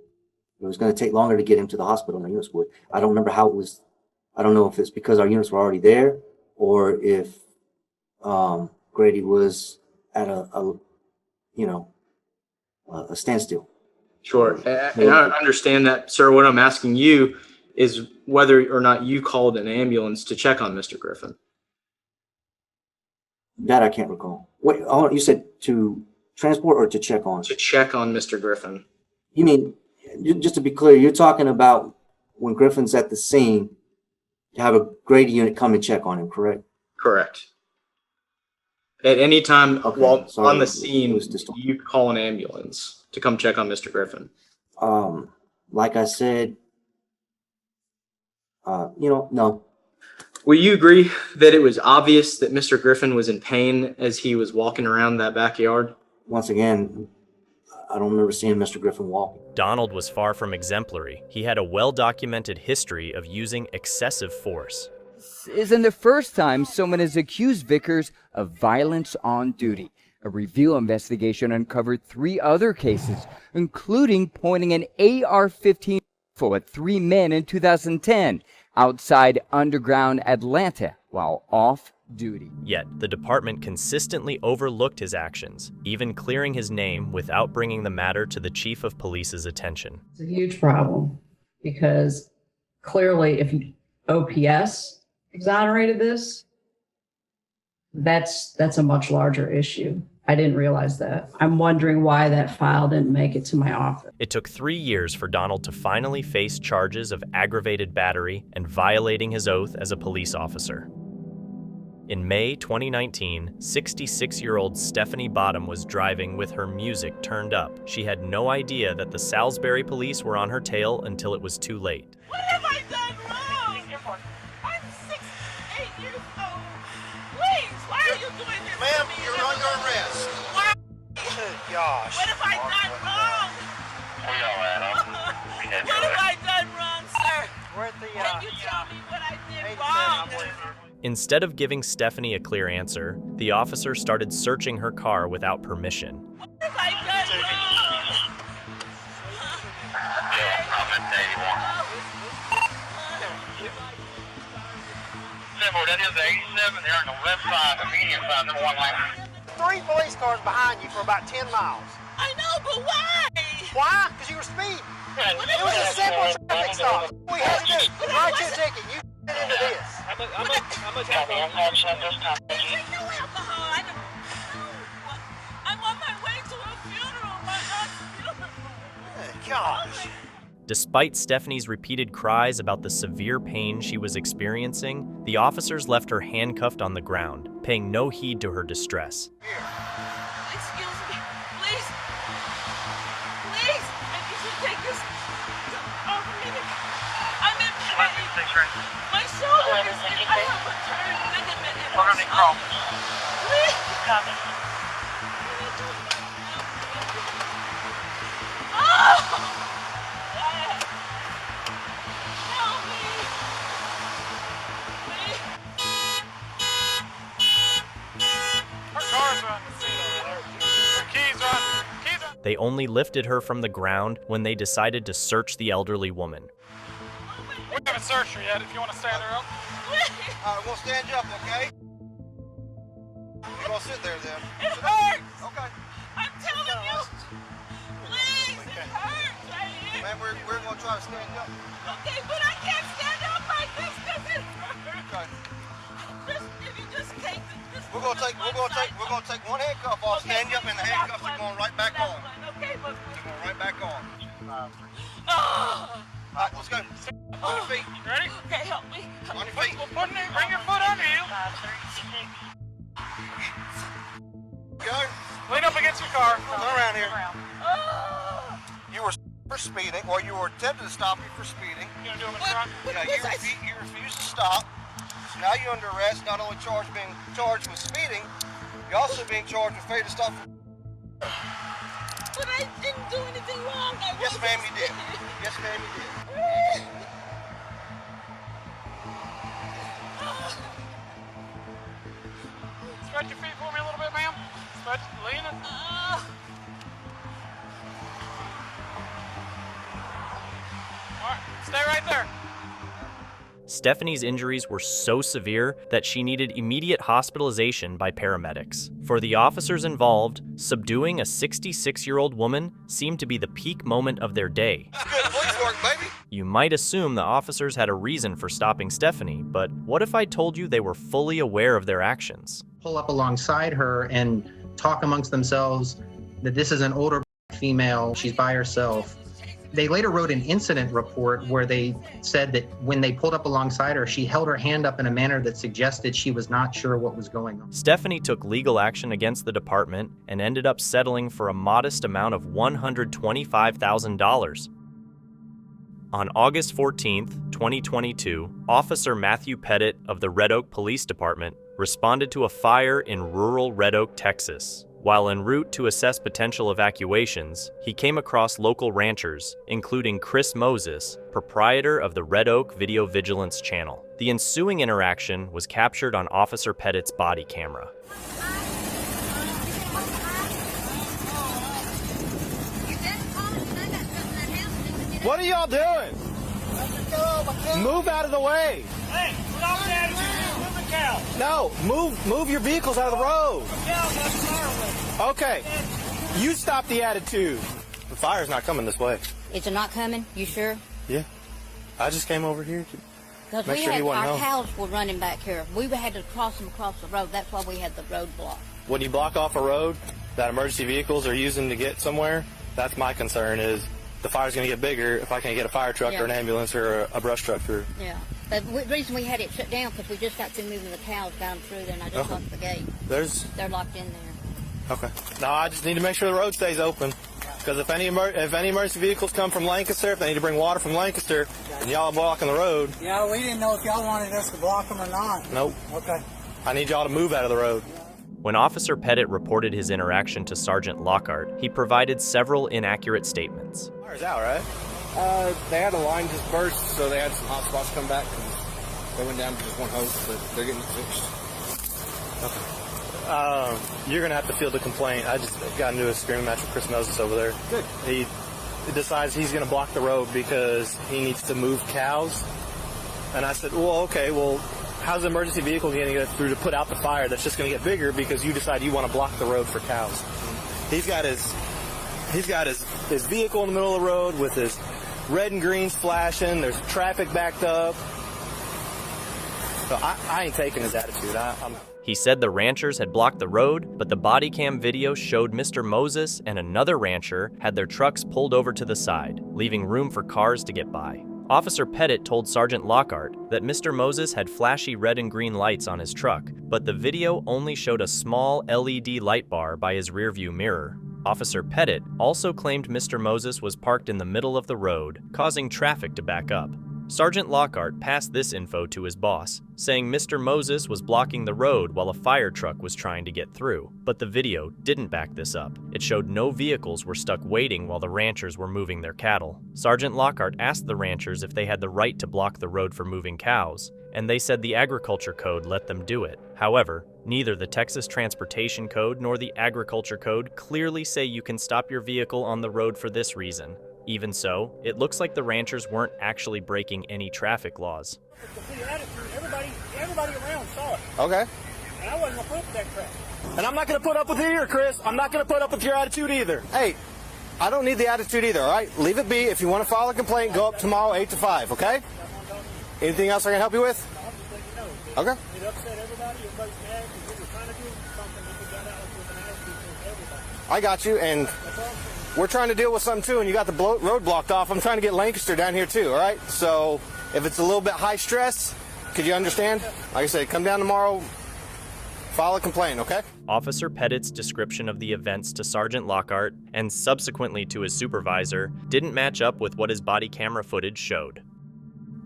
Speaker 15: It was going to take longer to get him to the hospital than our units would. I don't remember how it was. I don't know if it's because our units were already there or if Grady was at a standstill.
Speaker 10: Sure. And I understand that, sir. What I'm asking you is whether or not you called an ambulance to check on Mr. Griffin.
Speaker 15: That I can't recall. Wait, you said to transport or to check on?
Speaker 10: To check on Mr. Griffin.
Speaker 15: You mean, just to be clear, you're talking about when Griffin's at the scene, to have a Grady unit come and check on him, correct?
Speaker 10: Correct. At any time while on the scene, you call an ambulance to come check on Mr. Griffin.
Speaker 15: Like I said, no.
Speaker 10: Will you agree that it was obvious that Mr. Griffin was in pain as he was walking around that backyard?
Speaker 15: Once again, I don't remember seeing Mr. Griffin walking.
Speaker 2: Donald was far from exemplary. He had a well-documented history of using excessive force.
Speaker 11: This isn't the first time someone has accused Vickers of violence on duty. A review investigation uncovered 3 other cases, including pointing an AR-15 rifle at 3 men in 2010 outside underground Atlanta while off duty.
Speaker 2: Yet, the department consistently overlooked his actions, even clearing his name without bringing the matter to the chief of police's attention.
Speaker 24: It's a huge problem because clearly if OPS exonerated this, that's a much larger issue. I didn't realize that. I'm wondering why that file didn't make it to my office.
Speaker 2: It took 3 years for Donald to finally face charges of aggravated battery and violating his oath as a police officer. In May 2019, 66-year-old Stephanie Bottom was driving with her music turned up. She had no idea that the Salisbury police were on her tail until it was too late.
Speaker 7: What have I done wrong? I'm 68 years old. Please, why are you doing this?
Speaker 8: Ma'am, you're under arrest.
Speaker 7: Why?
Speaker 8: Good gosh.
Speaker 7: What have I done wrong? What have I done wrong, sir? Can you tell me what I did wrong?
Speaker 2: Instead of giving Stephanie a clear answer, the officer started searching her car without permission.
Speaker 7: What have I done wrong?
Speaker 8: That is the 87 there on the left side, the median side, number 1 lane. 3 police cars behind you for about 10 miles.
Speaker 7: I know, but why?
Speaker 8: Why? Because you were speeding. It was a simple traffic stop. We had to do. Write you a ticket. You get into this.
Speaker 7: How much alcohol? There's no alcohol. I'm on my way to a funeral. My aunt's funeral.
Speaker 8: Gosh.
Speaker 2: Despite Stephanie's repeated cries about the severe pain she was experiencing, the officers left her handcuffed on the ground, paying no heed to her distress.
Speaker 7: Excuse me. Please. Please. If you should take this off me. I'm in pain. My shoulder is in. I have a turn ligament in my shoulder. Please. Oh!
Speaker 2: They only lifted her from the ground when they decided to search the elderly woman.
Speaker 8: We haven't searched her yet. If you want to stand her up. We'll stand you up, okay? You're going to sit there then.
Speaker 7: It hurts.
Speaker 8: Okay.
Speaker 7: I'm telling you. Please, it hurts right here.
Speaker 8: Man, we're going to try to stand you up.
Speaker 7: Okay, but I can't stand up like this because it hurts.
Speaker 8: Okay.
Speaker 7: If you just take this.
Speaker 8: We're gonna take one handcuff off, stand you up, and the handcuffs are going right back on.
Speaker 7: Okay, but
Speaker 8: They're going right back on.
Speaker 7: oh.
Speaker 8: All right, let's go. On your feet.
Speaker 7: Ready? Okay, help me.
Speaker 8: On your feet.
Speaker 7: Bring your foot under you.
Speaker 8: Go. Lean up against your car. Turn around here. You were for speeding, or you were attempting to stop you for speeding. You gonna do them in front? Yeah, you refused to stop. So now you're under arrest. Not only being charged with speeding, you're also being charged with failure to stop.
Speaker 7: But I didn't do anything wrong.
Speaker 8: Yes, ma'am, you did. Yes, ma'am, you did.
Speaker 23: Stretch your feet for me a little bit, ma'am. Stretch, lean it. All right, stay right there.
Speaker 2: Stephanie's injuries were so severe that she needed immediate hospitalization by paramedics. For the officers involved, subduing a 66-year-old woman seemed to be the peak moment of their day.
Speaker 8: Good police work, baby.
Speaker 2: You might assume the officers had a reason for stopping Stephanie, but what if I told you they were fully aware of their actions?
Speaker 9: Pull up alongside her and talk amongst themselves that this is an older female, she's by herself. They later wrote an incident report where they said that when they pulled up alongside her, she held her hand up in a manner that suggested she was not sure what was going on.
Speaker 2: Stephanie took legal action against the department and ended up settling for a modest amount of $125,000. On August 14th, 2022, Officer Matthew Pettit of the Red Oak Police Department responded to a fire in rural Red Oak, Texas. While en route to assess potential evacuations, he came across local ranchers, including Chris Moses, proprietor of the Red Oak Video Vigilance Channel. The ensuing interaction was captured on Officer Pettit's body camera.
Speaker 8: What are y'all doing? Move out of the way.
Speaker 6: Hey, stop that. Move the cow.
Speaker 8: No, move your vehicles out of the road. Okay, you stop the attitude. The fire's not coming this way.
Speaker 12: Is it not coming? You sure?
Speaker 8: Yeah, I just came over here to
Speaker 12: Because
Speaker 8: make
Speaker 12: we
Speaker 8: sure he
Speaker 12: had
Speaker 8: wasn't
Speaker 12: our
Speaker 8: home.
Speaker 12: cows were running back here. We had to cross them across the road. That's why we had the road blocked.
Speaker 8: When you block off a road that emergency vehicles are using to get somewhere, that's my concern is the fire's going to get bigger if I can't get a fire truck or an ambulance or a brush truck through.
Speaker 12: Yeah. The reason we had it shut down because we just got through moving the cows down through there, and I just locked the gate. They're locked in there.
Speaker 8: Okay. No, I just need to make sure the road stays open. Because if any emergency vehicles come from Lancaster, if they need to bring water from Lancaster, and y'all are blocking the road.
Speaker 13: Yeah, we didn't know if y'all wanted us to block them or not.
Speaker 8: Nope.
Speaker 13: Okay.
Speaker 8: I need y'all to move out of the road.
Speaker 2: When Officer Pettit reported his interaction to Sergeant Lockhart, he provided several inaccurate statements.
Speaker 8: Fire's out, right?
Speaker 14: They had a line just burst, so they had some hot spots come back. And they went down to just one hose, but they're getting it fixed.
Speaker 8: Okay. You're going to have to field a complaint. I just got into a screaming match with Chris Moses over there.
Speaker 14: Good.
Speaker 8: He decides he's going to block the road because he needs to move cows. And I said, well, okay, well,
Speaker 1: how's the emergency vehicle going to get through to put out the fire that's just going to get bigger because you decide you want to block the road for cows? He's got his vehicle in the middle of the road with his red and greens flashing. There's traffic backed up. So I ain't taking his attitude.
Speaker 2: He said the ranchers had blocked the road, but the body cam video showed Mr. Moses and another rancher had their trucks pulled over to the side, leaving room for cars to get by. Officer Pettit told Sergeant Lockhart that Mr. Moses had flashy red and green lights on his truck, but the video only showed a small LED light bar by his rearview mirror. Officer Pettit also claimed Mr. Moses was parked in the middle of the road, causing traffic to back up. Sergeant Lockhart passed this info to his boss, saying Mr. Moses was blocking the road while a fire truck was trying to get through. But the video didn't back this up. It showed no vehicles were stuck waiting while the ranchers were moving their cattle. Sergeant Lockhart asked the ranchers if they had the right to block the road for moving cows, and they said the Agriculture Code let them do it. However, neither the Texas Transportation Code nor the Agriculture Code clearly say you can stop your vehicle on the road for this reason. Even so, it looks like the ranchers weren't actually breaking any traffic laws.
Speaker 1: Everybody around saw it.
Speaker 23: Okay.
Speaker 1: And I wasn't going to put up with that crap. And I'm not going to put up with it either, Chris. I'm not going to put up with your attitude either. Hey, I don't need the attitude either, all right? Leave it be. If you want to file a complaint, go up tomorrow 8 to 5, okay? Anything else I can help you with? Okay.
Speaker 5: It upset everybody. Everybody's mad because we were trying to do something that we got out with an attitude for everybody.
Speaker 1: I got you, and we're trying to deal with something too, and you got the road blocked off. I'm trying to get Lancaster down here too, all right? So if it's a little bit high stress, could you understand? Like I said, come down tomorrow, file a complaint, okay?
Speaker 2: Officer Pettit's description of the events to Sergeant Lockhart and subsequently to his supervisor didn't match up with what his body camera footage showed.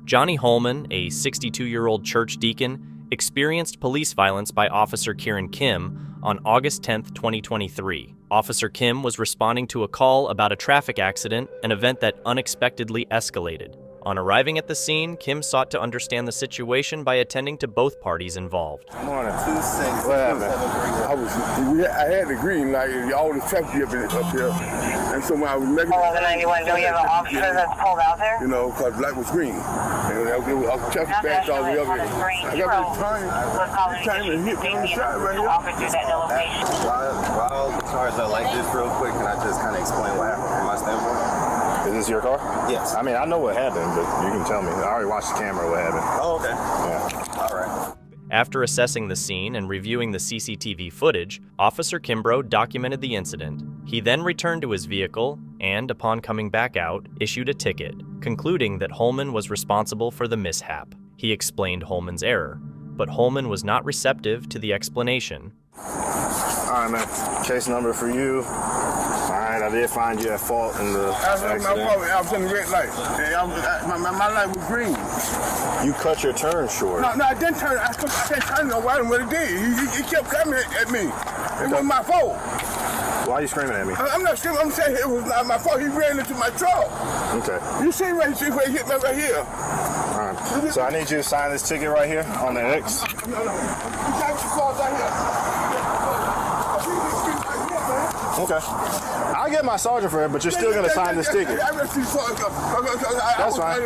Speaker 2: Johnny Holman, a 62-year-old church deacon, experienced police violence by Officer Kieran Kim on August 10, 2023. Officer Kim was responding to a call about a traffic accident, an event that unexpectedly escalated. On arriving at the scene, Kim sought to understand the situation by attending to both parties involved.
Speaker 23: Morning. What happened? I had the green light, all the traffic up here. And so when I was making
Speaker 21: 1191, do we have an officer that's pulled out there?
Speaker 23: You know, because the light was green. And I was traffic backed all the way up here. I got this trying to hit me on the side right here.
Speaker 18: While the cars are like this real quick, can I just kind of explain what happened from my standpoint?
Speaker 23: Is this your car?
Speaker 18: Yes.
Speaker 23: I mean, I know what happened, but you can tell me. I already watched the camera what happened.
Speaker 18: Oh, okay.
Speaker 23: Yeah.
Speaker 18: All right.
Speaker 2: After assessing the scene and reviewing the CCTV footage, Officer Kimbrough documented the incident. He then returned to his vehicle and, upon coming back out, issued a ticket, concluding that Holman was responsible for the mishap. He explained Holman's error, but Holman was not receptive to the explanation.
Speaker 23: All right, man. Case number for you. All right, I did find you at fault in the accident. I was in the red light. My light was green. You cut your turn short. No, I didn't turn. I can't turn no white, what it did. He kept coming at me. It wasn't my fault. Why are you screaming at me? I'm not screaming. I'm saying it was not my fault. He ran into my truck. Okay. You see where he hit me right here. All right. So I need you to sign this ticket right here on the X. No. You got your fault right here. Okay. I'll get my sergeant for it, but you're still going to sign this ticket. That's fine.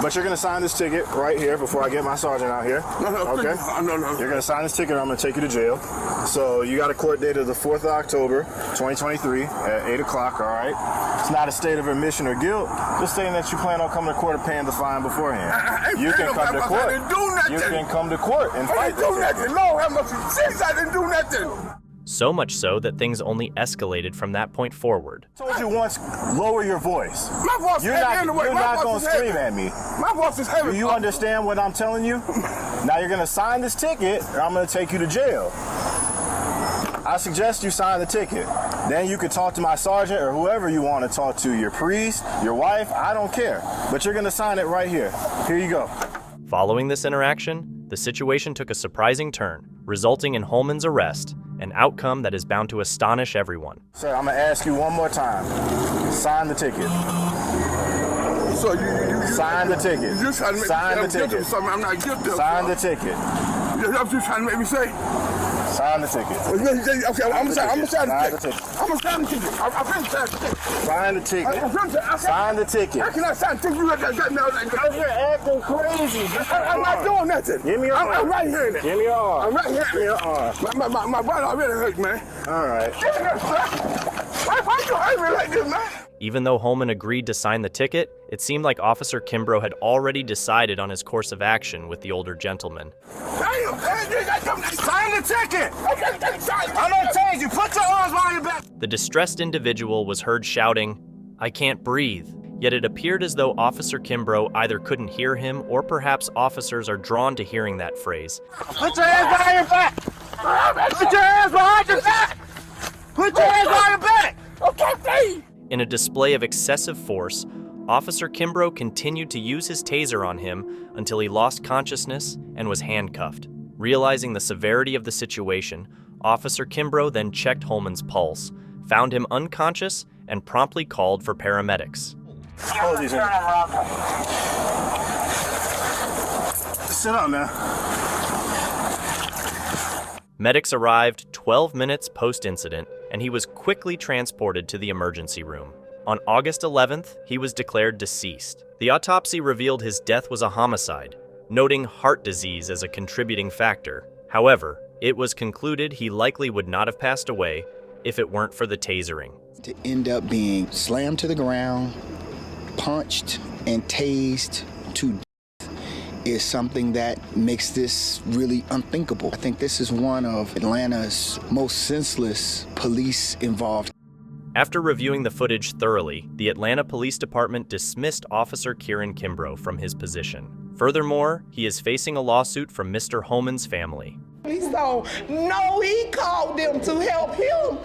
Speaker 23: But you're going to sign this ticket right here before I get my sergeant out here. Okay? No. You're going to sign this ticket or I'm going to take you to jail. So you got a court date of the 4th of October, 2023 at 8 o'clock, all right? It's not a state of admission or guilt. Just saying that you plan on coming to court and paying the fine beforehand. You can come to court. You can come to court and fight. I didn't do nothing. Lord, how much I didn't do nothing.
Speaker 2: So much so that things only escalated from that point forward.
Speaker 23: I told you once, lower your voice.
Speaker 5: My voice is heavy anyway.
Speaker 23: You're not going to scream at me.
Speaker 5: My voice is heavy.
Speaker 23: Do you understand what I'm telling you? Now you're going to sign this ticket or I'm going to take you to jail. I suggest you sign the ticket. Then you can talk to my sergeant or whoever you want to talk to, your priest, your wife, I don't care. But you're going to sign it right here. Here you go.
Speaker 2: Following this interaction, the situation took a surprising turn, resulting in Holman's arrest, an outcome that is bound to astonish everyone.
Speaker 23: Sir, I'm going to ask you one more time. Sign the ticket. So you sign the ticket. You're trying to make
Speaker 5: me guilty of something I'm not guilty of.
Speaker 23: Sign the ticket.
Speaker 5: That's what you're trying to make me say?
Speaker 18: Sign the ticket.
Speaker 17: Okay, I'm gonna sign the ticket. I'm gonna sign the ticket. I'm gonna sign the ticket.
Speaker 18: Sign the ticket. Sign the ticket.
Speaker 17: How can I sign the ticket? You got me
Speaker 18: out here acting crazy.
Speaker 17: I'm not doing nothing.
Speaker 18: Give me your arm.
Speaker 17: I'm right here.
Speaker 18: Give me your arm.
Speaker 17: I'm right here.
Speaker 18: Give me your arm.
Speaker 17: My body already hurt, man.
Speaker 18: All right.
Speaker 17: Why you hurt me like this, man?
Speaker 2: Even though Holman agreed to sign the ticket, it seemed like Officer Kimbrough had already decided on his course of action with the older gentleman.
Speaker 17: Sign the ticket!
Speaker 18: I'm gonna change you. Put your arms behind your back.
Speaker 2: The distressed individual was heard shouting, "I can't breathe." Yet it appeared as though Officer Kimbrough either couldn't hear him or perhaps officers are drawn to hearing that phrase.
Speaker 18: Put your hands behind your back. Put your hands behind your back. Put your hands behind your back.
Speaker 17: Okay,
Speaker 2: In a display of excessive force, Officer Kimbrough continued to use his taser on him until he lost consciousness and was handcuffed. Realizing the severity of the situation, Officer Kimbrough then checked Holman's pulse, found him unconscious, and promptly called for paramedics.
Speaker 18: Sit down now.
Speaker 2: Medics arrived 12 minutes post-incident, and he was quickly transported to the emergency room. On August 11th, he was declared deceased. The autopsy revealed his death was a homicide, noting heart disease as a contributing factor. However, it was concluded he likely would not have passed away if it weren't for the tasering.
Speaker 16: To end up being slammed to the ground, punched, and tased to death is something that makes this really unthinkable. I think this is one of Atlanta's most senseless police-involved.
Speaker 2: After reviewing the footage thoroughly, the Atlanta Police Department dismissed Officer Kieran Kimbrough from his position. Furthermore, he is facing a lawsuit from Mr. Holman's family.
Speaker 19: So, no, he called them to help him.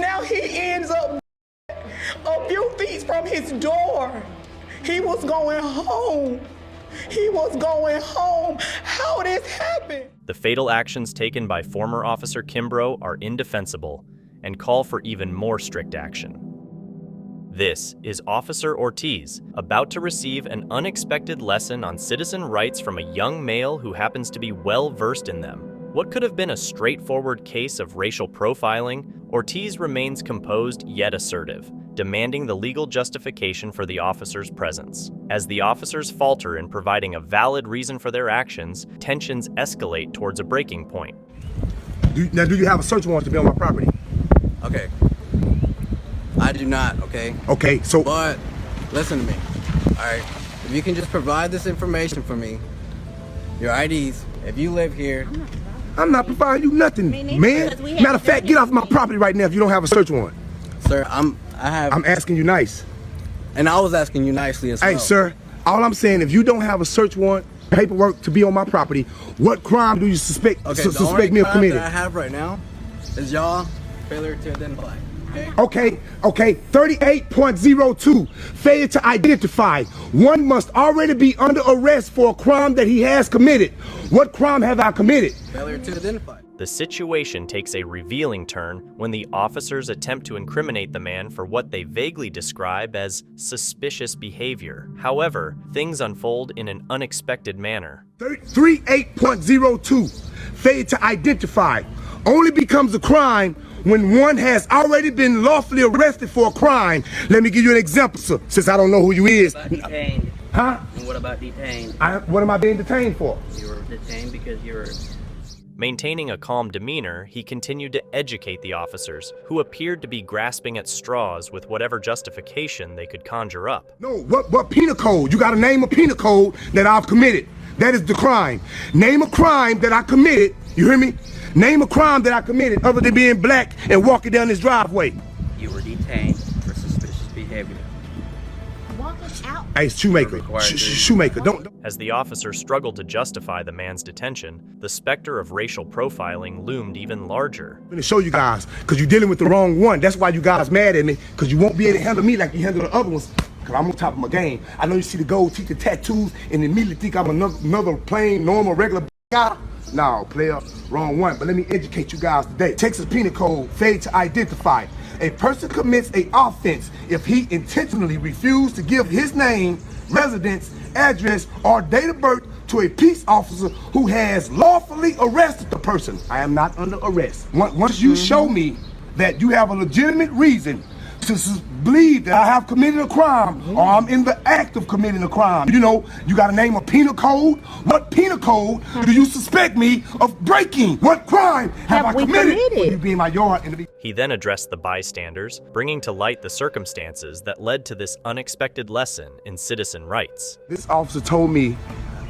Speaker 19: Now he ends up a few feet from his door. He was going home. He was going home. How this happened?
Speaker 2: The fatal actions taken by former Officer Kimbrough are indefensible and call for even more strict action. This is Officer Ortiz, about to receive an unexpected lesson on citizen rights from a young male who happens to be well versed in them. What could have been a straightforward case of racial profiling, Ortiz remains composed yet assertive, demanding the legal justification for the officer's presence. As the officers falter in providing a valid reason for their actions, tensions escalate towards a breaking point.
Speaker 17: Do you have a search warrant to be on my property?
Speaker 20: Okay. I do not, okay?
Speaker 17: Okay, so...
Speaker 20: But, listen to me, all right? If you can just provide this information for me, your IDs, if you live here...
Speaker 17: I'm not providing you nothing, man. Matter of fact, get off my property right now if you don't have a search warrant.
Speaker 20: Sir, I'm
Speaker 17: asking you nice.
Speaker 20: And I was asking you nicely as well.
Speaker 17: Hey, sir, all I'm saying, if you don't have a search warrant, paperwork to be on my property, what crime do you suspect me of committing?
Speaker 20: The only crime that I have right now is y'all failure to identify.
Speaker 17: Okay, 38.02, failure to identify. One must already be under arrest for a crime that he has committed. What crime have I committed?
Speaker 20: Failure to identify.
Speaker 2: The situation takes a revealing turn when the officers attempt to incriminate the man for what they vaguely describe as suspicious behavior. However, things unfold in an unexpected manner.
Speaker 17: 38.02, failure to identify, only becomes a crime when one has already been lawfully arrested for a crime. Let me give you an example, sir, since I don't know who you is.
Speaker 22: What about detained?
Speaker 17: Huh?
Speaker 22: And what about detained?
Speaker 17: What am I being detained for?
Speaker 22: You were detained because you were...
Speaker 2: Maintaining a calm demeanor, he continued to educate the officers, who appeared to be grasping at straws with whatever justification they could conjure up.
Speaker 17: No, what penal code? You gotta name a penal code that I've committed. That is the crime. Name a crime that I committed, you hear me? Name a crime that I committed other than being black and walking down this driveway.
Speaker 22: You were detained for suspicious behavior.
Speaker 12: Walk us out.
Speaker 17: Hey, Shoemaker, Shoemaker, don't.
Speaker 2: As the officer struggled to justify the man's detention, the specter of racial profiling loomed even larger.
Speaker 17: I'm gonna show you guys, because you're dealing with the wrong one. That's why you guys mad at me, because you won't be able to handle me like you handle the other ones. Because I'm on top of my game. I know you see the gold teeth, the tattoos, and immediately think I'm another plain, normal, regular guy. No, player, wrong one. But let me educate you guys today. Texas Penal Code, failure to identify. A person commits an offense if he intentionally refused to give his name, residence, address, or date of birth
Speaker 3: to a peace officer who has lawfully arrested the person. I am not under arrest. Once you show me that you have a legitimate reason to believe that I have committed a crime or I'm in the act of committing a crime, you know, you got to name a penal code. What penal code do you suspect me of breaking? What crime have I committed? For you be in my yard and to be...
Speaker 2: He then addressed the bystanders, bringing to light the circumstances that led to this unexpected lesson in citizen rights.
Speaker 3: This officer told me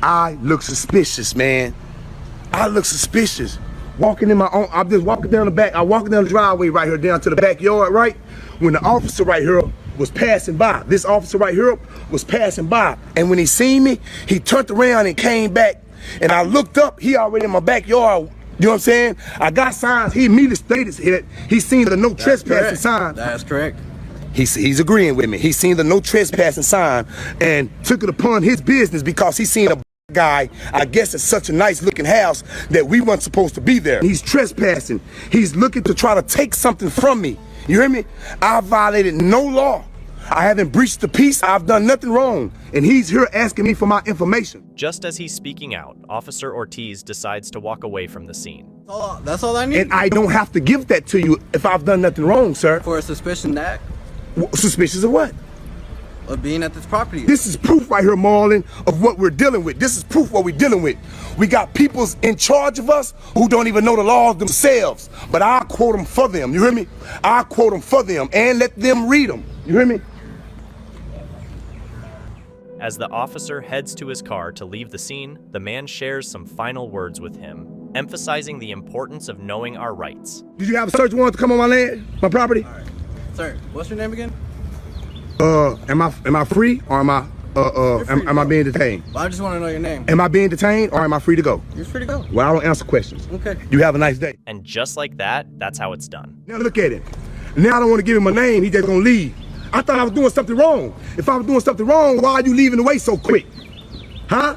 Speaker 3: I look suspicious, man. I look suspicious. Walking in my own, I'm just walking down the back. I'm walking down the driveway right here down to the backyard, right? When the officer right here was passing by, this officer right here was passing by. And when he seen me, he turned around and came back. And I looked up, he already in my backyard. You know what I'm saying? I got signs. He immediately stated that he seen the no trespassing sign.
Speaker 20: That's correct.
Speaker 3: He's agreeing with me. He seen the no trespassing sign and took it upon his business because he seen a guy, I guess it's such a nice looking house that we weren't supposed to be there. He's trespassing. He's looking to try to take something from me. You hear me? I violated no law. I haven't breached the peace. I've done nothing wrong. And he's here asking me for my information.
Speaker 2: Just as he's speaking out, Officer Ortiz decides to walk away from the scene.
Speaker 20: That's all I need?
Speaker 3: And I don't have to give that to you if I've done nothing wrong, sir.
Speaker 20: For a suspicion act?
Speaker 3: Suspicious of what?
Speaker 20: Of being at this property.
Speaker 3: This is proof right here, Marlon, of what we're dealing with. This is proof what we're dealing with. We got people in charge of us who don't even know the laws themselves. But I'll quote them for them. You hear me? I'll quote them for them and let them read them. You hear me?
Speaker 2: As the officer heads to his car to leave the scene, the man shares some final words with him, emphasizing the importance of knowing our rights.
Speaker 3: Did you have a search warrant to come on my land, my property?
Speaker 20: All right. Sir, what's your name again?
Speaker 3: Am I free or am I being detained?
Speaker 20: Well, I just want to know your name.
Speaker 3: Am I being detained or am I free to go?
Speaker 20: You're free to go.
Speaker 3: Well, I don't answer questions.
Speaker 20: Okay.
Speaker 3: You have a nice day.
Speaker 2: And just like that, that's how it's done.
Speaker 3: Now look at it. Now I don't want to give him a name. He just gonna leave. I thought I was doing something wrong. If I was doing something wrong, why are you leaving away so quick? Huh?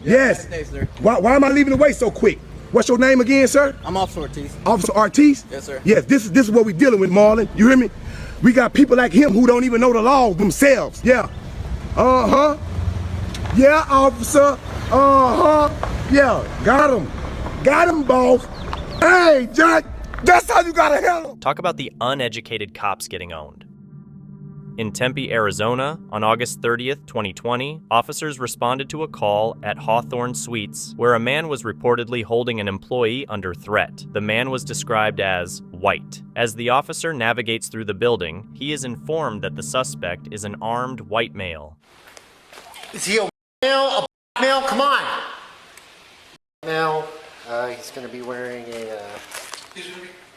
Speaker 3: Yes.
Speaker 20: Nice day, sir.
Speaker 3: Why am I leaving away so quick? What's your name again, sir?
Speaker 20: I'm Officer Ortiz.
Speaker 3: Officer Ortiz?
Speaker 20: Yes, sir.
Speaker 3: Yes, this is what we're dealing with, Marlon. You hear me? We got people like him who don't even know the law themselves. Yeah. Uh-huh. Yeah, officer. Uh-huh. Yeah, got him. Got him, boss. Hey, Jack, that's how you gotta handle him.
Speaker 2: Talk about the uneducated cops getting owned. In Tempe, Arizona, on August 30th, 2020, officers responded to a call at Hawthorne Suites where a man was reportedly holding an employee under threat. The man was described as white. As the officer navigates through the building, he is informed that the suspect is an armed white male.
Speaker 4: Is he a male? A male? Come on! Male. He's going to be wearing a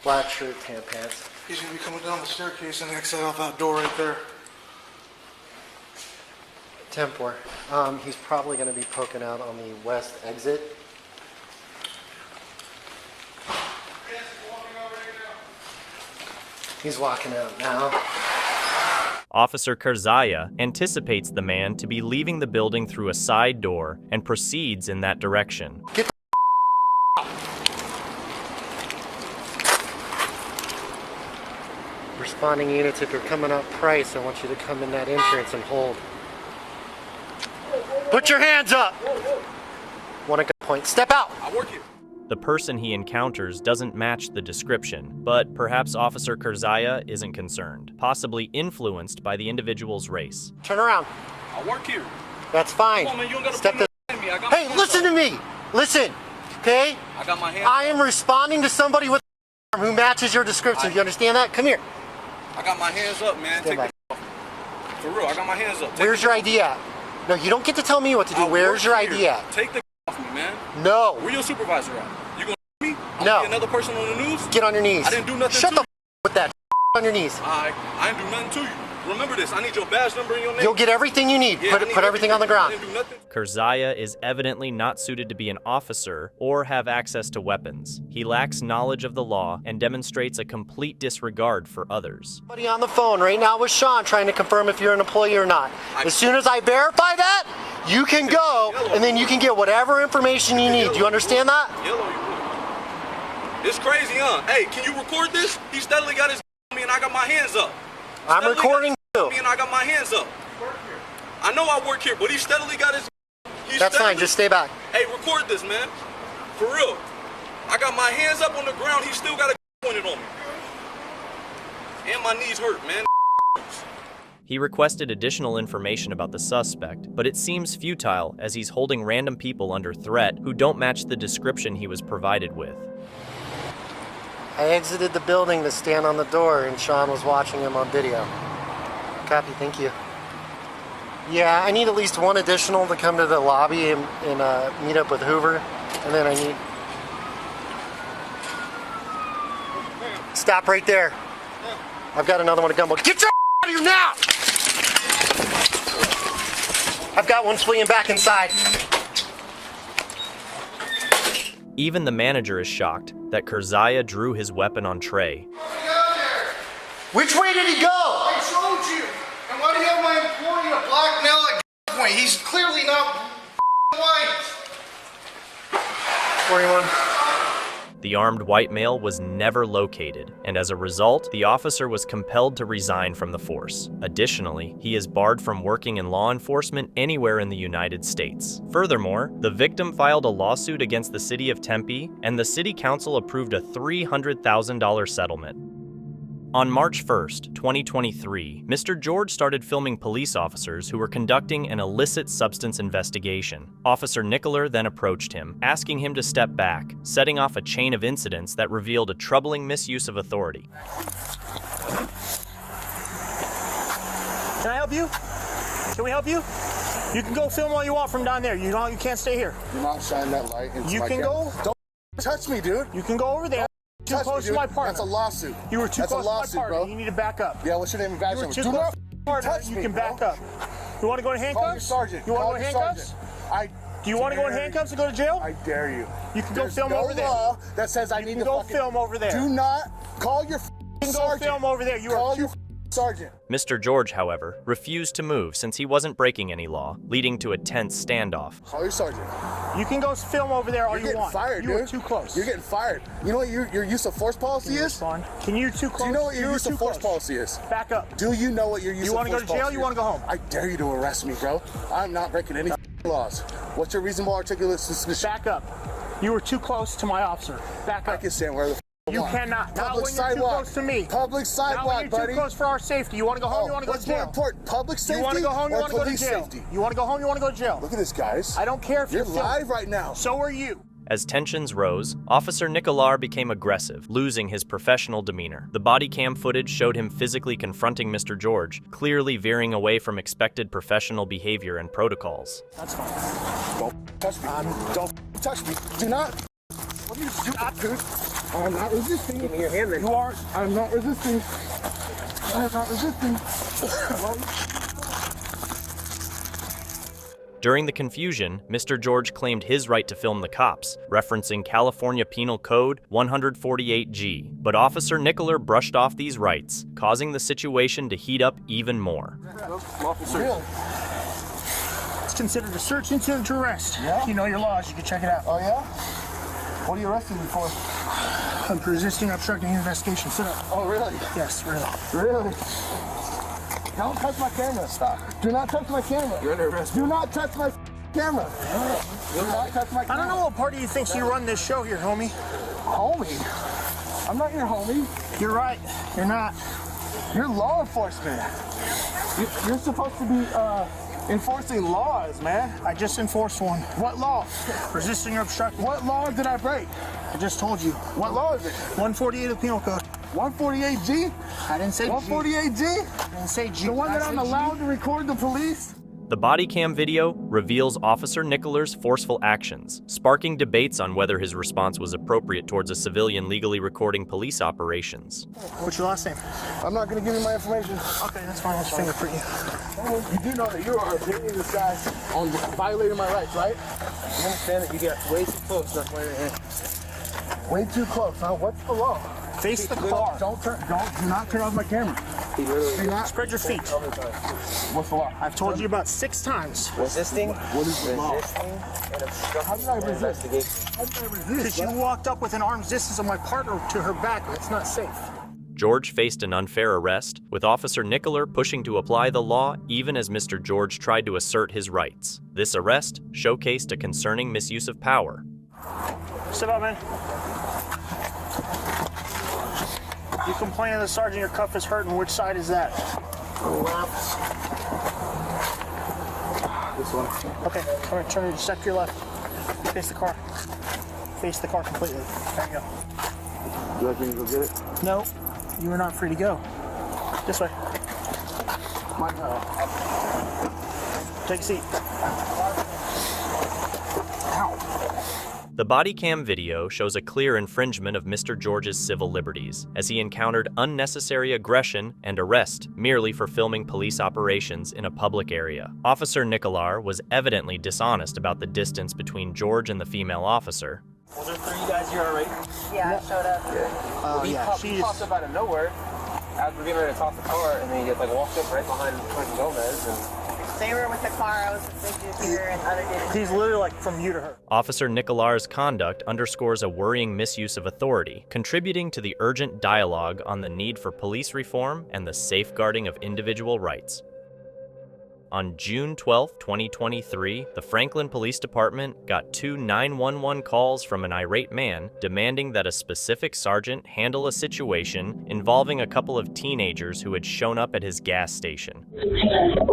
Speaker 4: black shirt, tan pants.
Speaker 8: He's going to be coming down the staircase and exit off that door right there.
Speaker 4: Tempor. He's probably going to be poking out on the west exit. He's walking out now.
Speaker 2: Officer Karzaya anticipates the man to be leaving the building through a side door and proceeds in that direction.
Speaker 4: Get the Responding units, if you're coming up Price, I want you to come in that entrance and hold. Put your hands up! Want a gunpoint. Step out!
Speaker 8: I work here.
Speaker 2: The person he encounters doesn't match the description, but perhaps Officer Karzaya isn't concerned, possibly influenced by the individual's race.
Speaker 4: Turn around.
Speaker 8: I work here.
Speaker 4: That's fine.
Speaker 8: Come on, man, you don't gotta
Speaker 4: Step
Speaker 8: put
Speaker 4: the...
Speaker 8: me. I got
Speaker 4: Hey, listen to me! Listen, okay?
Speaker 8: I got my hands
Speaker 4: I am responding to somebody with a who matches your description. Do you understand that? Come here.
Speaker 8: I got my hands up, man.
Speaker 4: Stand
Speaker 8: Take the For real, I got my hands up.
Speaker 4: Where's your ID at? No, you don't get to tell me what to do. Where's your ID at?
Speaker 8: Take the off me, man.
Speaker 4: No.
Speaker 8: Where your supervisor at? You gonna me? I'm
Speaker 4: No.
Speaker 8: Be another person on the news?
Speaker 4: Get on your knees.
Speaker 8: I didn't do nothing
Speaker 4: Shut
Speaker 8: to
Speaker 4: the
Speaker 8: you.
Speaker 4: with that on your knees.
Speaker 8: I didn't do nothing to you. Remember this. I need your badge number and your name.
Speaker 4: You'll get everything you need.
Speaker 8: Yeah,
Speaker 4: Put everything on the
Speaker 8: I
Speaker 4: ground.
Speaker 8: didn't do nothing.
Speaker 2: Karzaya is evidently not suited to be an officer or have access to weapons. He lacks knowledge of the law and demonstrates a complete disregard for others.
Speaker 4: Somebody on the phone right now with Sean trying to confirm if you're an employee or not. As soon as I verify that, you can go and then you can get whatever information you need. Do you understand that?
Speaker 8: It's crazy, huh? Hey, can you record this? He steadily got his on me and I got my hands up.
Speaker 4: I'm recording too.
Speaker 8: Me and I got my hands up. I know I work here, but he steadily got his
Speaker 4: That's fine. Just stay back.
Speaker 8: Hey, record this, man. For real. I got my hands up on the ground. He still got a pointed on me. And my knees hurt, man.
Speaker 2: He requested additional information about the suspect, but it seems futile as he's holding random people under threat who don't match the description he was provided with.
Speaker 4: I exited the building to stand on the door, and Sean was watching him on video. Copy, thank you. Yeah, I need at least one additional to come to the lobby and meet up with Hoover, and then I need... Stop right there. I've got another one to come. Get your out of here now! I've got one fleeing back inside.
Speaker 2: Even the manager is shocked that Kerzaya drew his weapon on Trey.
Speaker 4: Which way did he go?
Speaker 8: I showed you. And why do you have my employee to blackmail at gunpoint? He's clearly not white.
Speaker 4: 41.
Speaker 2: The armed white male was never located, and as a result, the officer was compelled to resign from the force. Additionally, he is barred from working in law enforcement anywhere in the United States. Furthermore, the victim filed a lawsuit against the city of Tempe, and the city council approved a $300,000 settlement. On March 1st, 2023, Mr. George started filming police officers who were conducting an illicit substance investigation. Officer Nicolar then approached him, asking him to step back, setting off a chain of incidents that revealed a troubling misuse of authority.
Speaker 5: Can I help you? Can we help you? You can go film all you want from down there. You can't stay here.
Speaker 3: Do not shine that light into
Speaker 5: You
Speaker 3: my
Speaker 5: can
Speaker 3: camera.
Speaker 5: go.
Speaker 3: Don't touch me, dude.
Speaker 5: You can go over there. Too close to my partner.
Speaker 3: That's a lawsuit.
Speaker 5: You were too
Speaker 3: That's
Speaker 5: close
Speaker 3: a lawsuit,
Speaker 5: to my partner.
Speaker 3: bro.
Speaker 5: You need to back up.
Speaker 3: Yeah, what's your name and badge
Speaker 5: You were
Speaker 3: number?
Speaker 5: too
Speaker 3: Do
Speaker 5: close
Speaker 3: not
Speaker 5: to my partner.
Speaker 3: touch
Speaker 5: You
Speaker 3: me,
Speaker 5: can
Speaker 3: bro.
Speaker 5: back up. You want to go in handcuffs?
Speaker 3: Call your sergeant.
Speaker 5: You want to
Speaker 3: Call
Speaker 5: go in
Speaker 3: your
Speaker 5: handcuffs?
Speaker 3: sergeant.
Speaker 5: Do you want to go in handcuffs and go to jail?
Speaker 3: I dare you.
Speaker 5: You can go
Speaker 3: There's
Speaker 5: film
Speaker 3: no
Speaker 5: over there.
Speaker 3: law that says I need to
Speaker 5: go
Speaker 3: fucking...
Speaker 5: film over there.
Speaker 3: Do not call your
Speaker 5: You can go
Speaker 3: sergeant.
Speaker 5: film over there. You
Speaker 3: Call
Speaker 5: are
Speaker 3: your sergeant.
Speaker 2: Mr. George, however, refused to move since he wasn't breaking any law, leading to a tense standoff.
Speaker 3: Call your sergeant.
Speaker 5: You can go film over there all
Speaker 3: You're
Speaker 5: you want.
Speaker 3: getting fired,
Speaker 5: you
Speaker 3: dude.
Speaker 5: are too close.
Speaker 3: You're getting fired. You know what your use of force policy is?
Speaker 5: Can you too close?
Speaker 3: Do you know what your
Speaker 5: You're
Speaker 3: use
Speaker 5: too
Speaker 3: of force
Speaker 5: close.
Speaker 3: policy is?
Speaker 5: Back up.
Speaker 3: Do you know what your use
Speaker 5: You
Speaker 3: of
Speaker 5: want to
Speaker 3: force
Speaker 5: go to jail?
Speaker 3: policy
Speaker 5: You want to go home?
Speaker 3: I dare you to arrest me, bro. I'm not breaking any laws. What's your reasonable articulate suspicion?
Speaker 5: Back up. You were too close to my officer. Back up.
Speaker 3: I can stand where the
Speaker 5: You
Speaker 3: want.
Speaker 5: cannot. Not
Speaker 3: Public
Speaker 5: when you're too
Speaker 3: sidewalk.
Speaker 5: close to me.
Speaker 3: Public sidewalk,
Speaker 5: Not when you're
Speaker 3: buddy.
Speaker 5: too close for our safety. You want to go home? You want to go to
Speaker 3: What's more
Speaker 5: jail?
Speaker 3: important, public safety
Speaker 5: You want to go home? You
Speaker 3: or
Speaker 5: want to go to
Speaker 3: police
Speaker 5: jail?
Speaker 3: safety?
Speaker 5: You want to go home? You want to go to jail?
Speaker 3: Look at this, guys.
Speaker 5: I don't care if
Speaker 3: You're
Speaker 5: filming.
Speaker 3: live right now.
Speaker 5: So are you.
Speaker 2: As tensions rose, Officer Nicolar became aggressive, losing his professional demeanor. The body cam footage showed him physically confronting Mr. George, clearly veering away from expected professional behavior and protocols.
Speaker 5: That's fine.
Speaker 3: Don't touch me. Don't touch me. Do not. What are you doing, dude? I'm not resisting. Give me your hand, then. You are. I'm not resisting. I'm not resisting.
Speaker 2: During the confusion, Mr. George claimed his right to film the cops, referencing California Penal Code 148G. But Officer Nicolar brushed off these rights, causing the situation to heat up even more.
Speaker 3: Officer.
Speaker 5: It's considered a search incident to arrest.
Speaker 3: Yeah?
Speaker 5: You know your laws. You can check it out.
Speaker 3: Oh, yeah? What are you arresting me for?
Speaker 5: I'm resisting obstructing the investigation. Sit up.
Speaker 3: Oh, really?
Speaker 5: Yes, really.
Speaker 3: Really? Don't touch my camera. Stop. Do not touch my camera.
Speaker 8: You're under arrest.
Speaker 3: Do not touch my camera. Do not touch my camera.
Speaker 5: I don't know what party you thinks you run this show here, homie.
Speaker 3: Homie? I'm not your homie.
Speaker 5: You're right. You're not.
Speaker 3: You're law enforcement. You're supposed to be enforcing laws, man.
Speaker 5: I just enforced one.
Speaker 3: What law?
Speaker 5: Resisting or obstructing.
Speaker 3: What law did I break?
Speaker 5: I just told you.
Speaker 3: What law is it?
Speaker 5: 148 of the Penal Code.
Speaker 3: 148G?
Speaker 5: I didn't say
Speaker 3: 148G?
Speaker 5: G. I didn't say G.
Speaker 3: The one that
Speaker 5: I
Speaker 3: I'm
Speaker 5: said
Speaker 3: allowed
Speaker 5: G.
Speaker 3: to record the police?
Speaker 2: The body cam video reveals Officer Nicolar's forceful actions, sparking debates on whether his response was appropriate towards a civilian legally recording police operations.
Speaker 5: What's your last name?
Speaker 3: I'm not going to give you my information.
Speaker 5: Okay, that's fine. Let's fingerprint you.
Speaker 3: You do know that you are bringing this guy on violating my rights, right?
Speaker 14: You understand that you get way too close. That's why you're here.
Speaker 3: Way too close, huh? What's the law?
Speaker 5: Face the car.
Speaker 3: Do not turn off my camera. Do not
Speaker 5: spread your feet.
Speaker 3: What's the law?
Speaker 5: I've told you about 6 times.
Speaker 14: Resisting.
Speaker 3: What is the law?
Speaker 14: Resisting and obstructing
Speaker 3: How did I
Speaker 14: the
Speaker 3: resist?
Speaker 14: investigation.
Speaker 3: How did I resist?
Speaker 5: Because you walked up with an arm's distance of my partner to her back. That's not safe.
Speaker 2: George faced an unfair arrest, with Officer Nicolar pushing to apply the law even as Mr. George tried to assert his rights. This arrest showcased a concerning misuse of power.
Speaker 5: Sit up, man. You complain to the sergeant your cuff is hurting. Which side is that?
Speaker 8: Left.
Speaker 5: This one. Okay, come here, turn, step to your left. Face the car. Face the car completely. There you go.
Speaker 8: Do I think you go get it?
Speaker 5: No, you are not free to go. This way. Take a seat.
Speaker 2: The body cam video shows a clear infringement of Mr. George's civil liberties, as he encountered unnecessary aggression and arrest merely for filming police operations in a public area. Officer Nicolar was evidently dishonest about the distance between George and the female officer.
Speaker 6: Was there 3 guys here already?
Speaker 21: Yeah, I showed up.
Speaker 6: He popped up out of nowhere after getting ready to toss the car, and then he just like walked up right behind Quentin Gomez. And
Speaker 21: They were with the car. I was with big dude here, and other dude.
Speaker 5: He's literally like from you to her.
Speaker 2: Officer Nicolar's conduct underscores a worrying misuse of authority, contributing to the urgent dialogue on the need for police reform and the safeguarding of individual rights. On June 12, 2023, the Franklin Police Department got 2 911 calls from an irate man demanding that a specific sergeant handle a situation involving a couple of teenagers who had shown up at his gas station.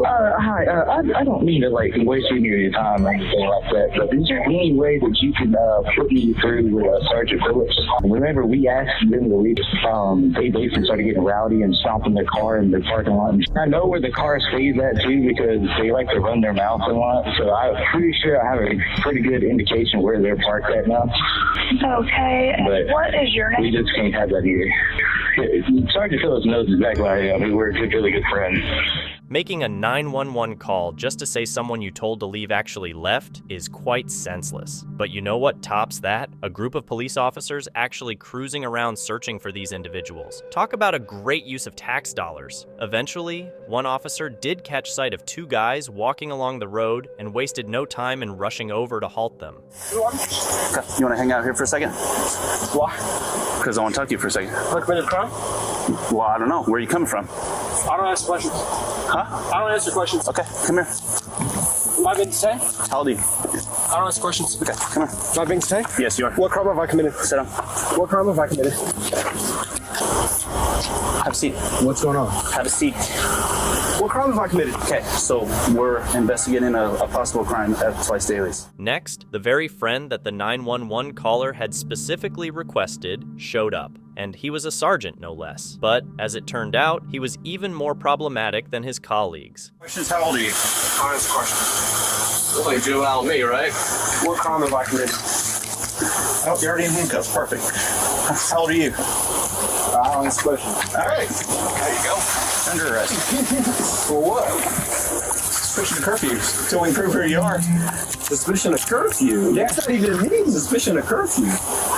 Speaker 10: Hi, I don't mean to waste any of your time or anything like that, but is there any way that you can put me through with Sergeant Phillips? Whenever we asked them to leave, they basically started getting rowdy and stomping their car in the parking lot. I know where the car stays at too, because they like to run their mouth a lot, so I'm pretty sure I have a pretty good indication where they're parked at now.
Speaker 11: Okay,
Speaker 10: but
Speaker 11: what is your name?
Speaker 10: We just can't have that here. Sergeant Phillips knows exactly where I am. We're really good friends.
Speaker 2: Making a 911 call just to say someone you told to leave actually left is quite senseless. But you know what tops that? A group of police officers actually cruising around searching for these individuals. Talk about a great use of tax dollars. Eventually, one officer did catch sight of 2 guys walking along the road and wasted no time in rushing over to halt them.
Speaker 15: You want to hang out here for a second?
Speaker 6: why?
Speaker 15: Because I want to talk to you for a second.
Speaker 6: What committed a crime?
Speaker 15: Well, I don't know. Where are you coming from?
Speaker 6: I don't answer questions.
Speaker 15: Huh?
Speaker 6: I don't answer questions.
Speaker 15: Okay, come here.
Speaker 6: Am I being detained?
Speaker 15: How old are you?
Speaker 6: I don't answer questions.
Speaker 15: Okay, come here.
Speaker 6: Am I being detained?
Speaker 15: Yes, you are.
Speaker 6: What crime have I committed?
Speaker 15: Sit down.
Speaker 6: What crime have I committed?
Speaker 15: Have a seat.
Speaker 6: What's going on?
Speaker 15: Have a seat.
Speaker 6: What crime have I committed?
Speaker 15: Okay, so we're investigating a possible crime at Twice Dailies.
Speaker 2: Next, the very friend that the 911 caller had specifically requested showed up. And he was a sergeant, no less. But, as it turned out, he was even more problematic than his colleagues.
Speaker 15: Questions, how old are you?
Speaker 6: I answer questions. Look like juvenile me, right? What crime have I committed?
Speaker 15: Oh, you're already in handcuffs. Perfect. How old are you?
Speaker 6: I don't answer questions.
Speaker 15: All right. There you go. Under arrest.
Speaker 6: For what?
Speaker 15: Suspicion of curfew. Till we prove who you are.
Speaker 6: Suspicion of curfew?
Speaker 15: Yeah.
Speaker 6: That's not even me. Suspicion of curfew.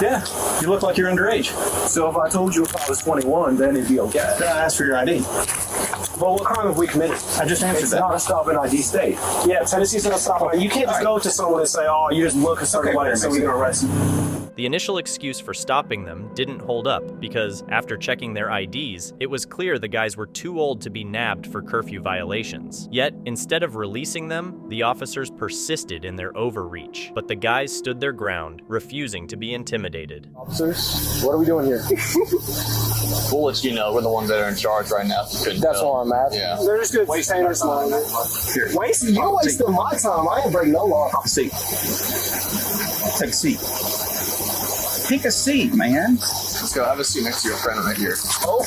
Speaker 15: Yeah. You look like you're underage.
Speaker 6: So if I told you if I was 21, then it'd be okay.
Speaker 15: Then I asked for your ID.
Speaker 6: Well, what crime have we committed?
Speaker 15: I just answered
Speaker 6: it's
Speaker 15: that.
Speaker 6: It's not a stop and ID state. Yeah, Tennessee's not a stop and ID. You can't just go to someone and say, oh, you just look a certain way, so we're going to arrest you.
Speaker 2: The initial excuse for stopping them didn't hold up because, after checking their IDs, it was clear the guys were too old to be nabbed for curfew violations. Yet, instead of releasing them, the officers persisted in their overreach. But the guys stood their ground, refusing to be intimidated.
Speaker 6: Officers, what are we doing here?
Speaker 24: We'll let you know. We're the ones that are in charge right now.
Speaker 6: That's all I'm at.
Speaker 24: Yeah.
Speaker 6: They're just going to stand us line. You're wasting my time. I ain't breaking no law.
Speaker 15: Take a seat. Take a seat. Take a seat, man.
Speaker 24: Let's go. Have a seat next to your friend right here.
Speaker 6: Oh,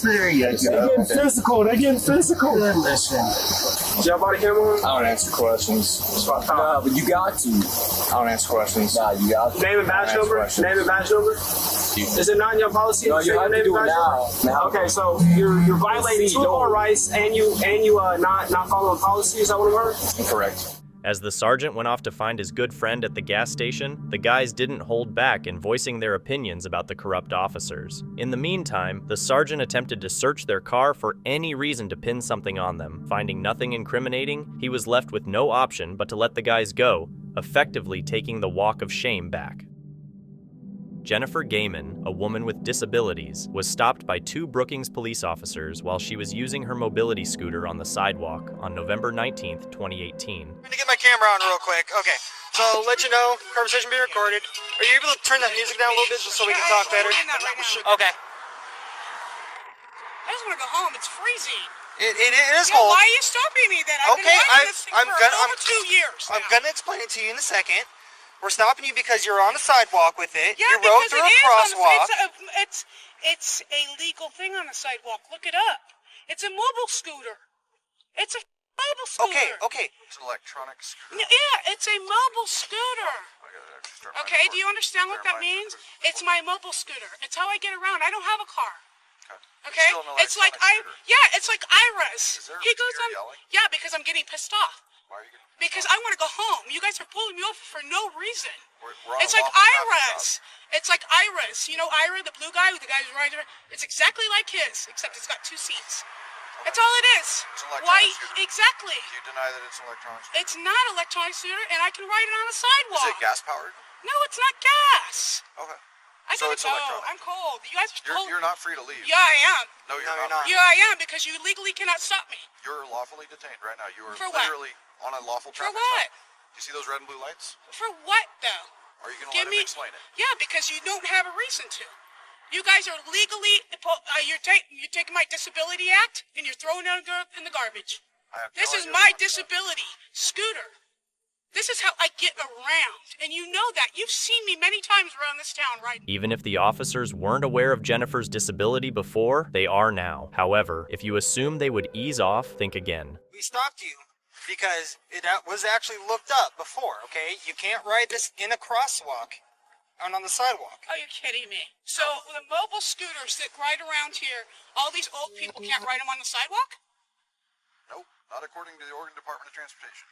Speaker 15: there you go.
Speaker 6: They're getting physical. They're getting physical.
Speaker 15: Listen.
Speaker 6: Is your body camera on?
Speaker 24: I don't answer questions.
Speaker 6: No, but you got to.
Speaker 24: I don't answer questions.
Speaker 6: Nah, you got to. Name and badge number? Name and badge number? Is it not in your policy? No, you have to do it now. Okay, so you're violating 2 of our rights and you not following policy. Is that what I'm heard?
Speaker 24: Incorrect.
Speaker 2: As the sergeant went off to find his good friend at the gas station, the guys didn't hold back in voicing their opinions about the corrupt officers. In the meantime, the sergeant attempted to search their car for any reason to pin something on them. Finding nothing incriminating, he was left with no option but to let the guys go, effectively taking the walk of shame back. Jennifer Gaiman, a woman with disabilities, was stopped by 2 Brookings police officers while she was using her mobility scooter on the sidewalk on November 19th, 2018.
Speaker 1: I'm gonna get my camera on real quick. Okay, so I'll let you know, conversation being recorded. Are you able to turn that music down a little bit just so we can talk better? Okay.
Speaker 7: I just want to go home. It's freezing.
Speaker 1: It is cold.
Speaker 7: Why are you stopping me then? I've been riding this thing for over 2 years.
Speaker 1: I'm gonna explain it to you in a second. We're stopping you because you're on the sidewalk with it.
Speaker 7: Yeah,
Speaker 1: you rode through a crosswalk.
Speaker 7: It's a legal thing on the sidewalk. Look it up. It's a mobile scooter. It's a mobile scooter.
Speaker 1: Okay.
Speaker 8: It's an electronic scooter.
Speaker 7: Yeah, it's a mobile scooter. Okay, do you understand what that means? It's my mobile scooter. It's how I get around. I don't have a car. Okay? It's like it's like Iris. He goes on. Yeah, because I'm getting pissed off.
Speaker 8: Why are you getting
Speaker 7: because I want to go home. You guys are pulling me over for no reason.
Speaker 8: We're on
Speaker 7: It's like
Speaker 8: lawful traffic
Speaker 7: Iris. It's like Iris. You know Ira, the blue guy with the guy who's riding around? It's exactly like his, except it's got 2 seats. That's all it is.
Speaker 8: It's an
Speaker 7: Why?
Speaker 8: electronic scooter.
Speaker 7: Exactly.
Speaker 8: Do you deny that it's an electronic scooter?
Speaker 7: It's not electronic scooter, and I can ride it on a sidewalk.
Speaker 8: Is it gas powered?
Speaker 7: No, it's not gas.
Speaker 8: Okay.
Speaker 7: I
Speaker 8: So
Speaker 7: gotta
Speaker 8: it's
Speaker 7: go.
Speaker 8: electronic.
Speaker 7: I'm cold. You guys are cold.
Speaker 8: You're not free to leave.
Speaker 7: Yeah, I am.
Speaker 8: No, you're not.
Speaker 7: Yeah, I am, because you legally cannot stop me.
Speaker 8: You're lawfully detained right now. You are
Speaker 7: For what?
Speaker 8: literally on a lawful
Speaker 7: For
Speaker 8: traffic
Speaker 7: what?
Speaker 8: stop. You see those red and blue lights?
Speaker 7: For what, though?
Speaker 8: Are you going to
Speaker 7: Give
Speaker 8: let
Speaker 7: me.
Speaker 8: him explain it?
Speaker 7: Yeah, because you don't have a reason to. You guys are legally. You're taking my disability act and you're throwing it in the garbage. This is my disability scooter. This is how I get around, and you know that. You've seen me many times around this town riding.
Speaker 2: Even if the officers weren't aware of Jennifer's disability before, they are now. However, if you assume they would ease off, think again.
Speaker 1: We stopped you because it was actually looked up before, okay? You can't ride this in a crosswalk and on the sidewalk.
Speaker 7: Are you kidding me? So the mobile scooters that ride around here, all these old people can't ride them on the sidewalk?
Speaker 8: Nope, not according to the Oregon Department of Transportation.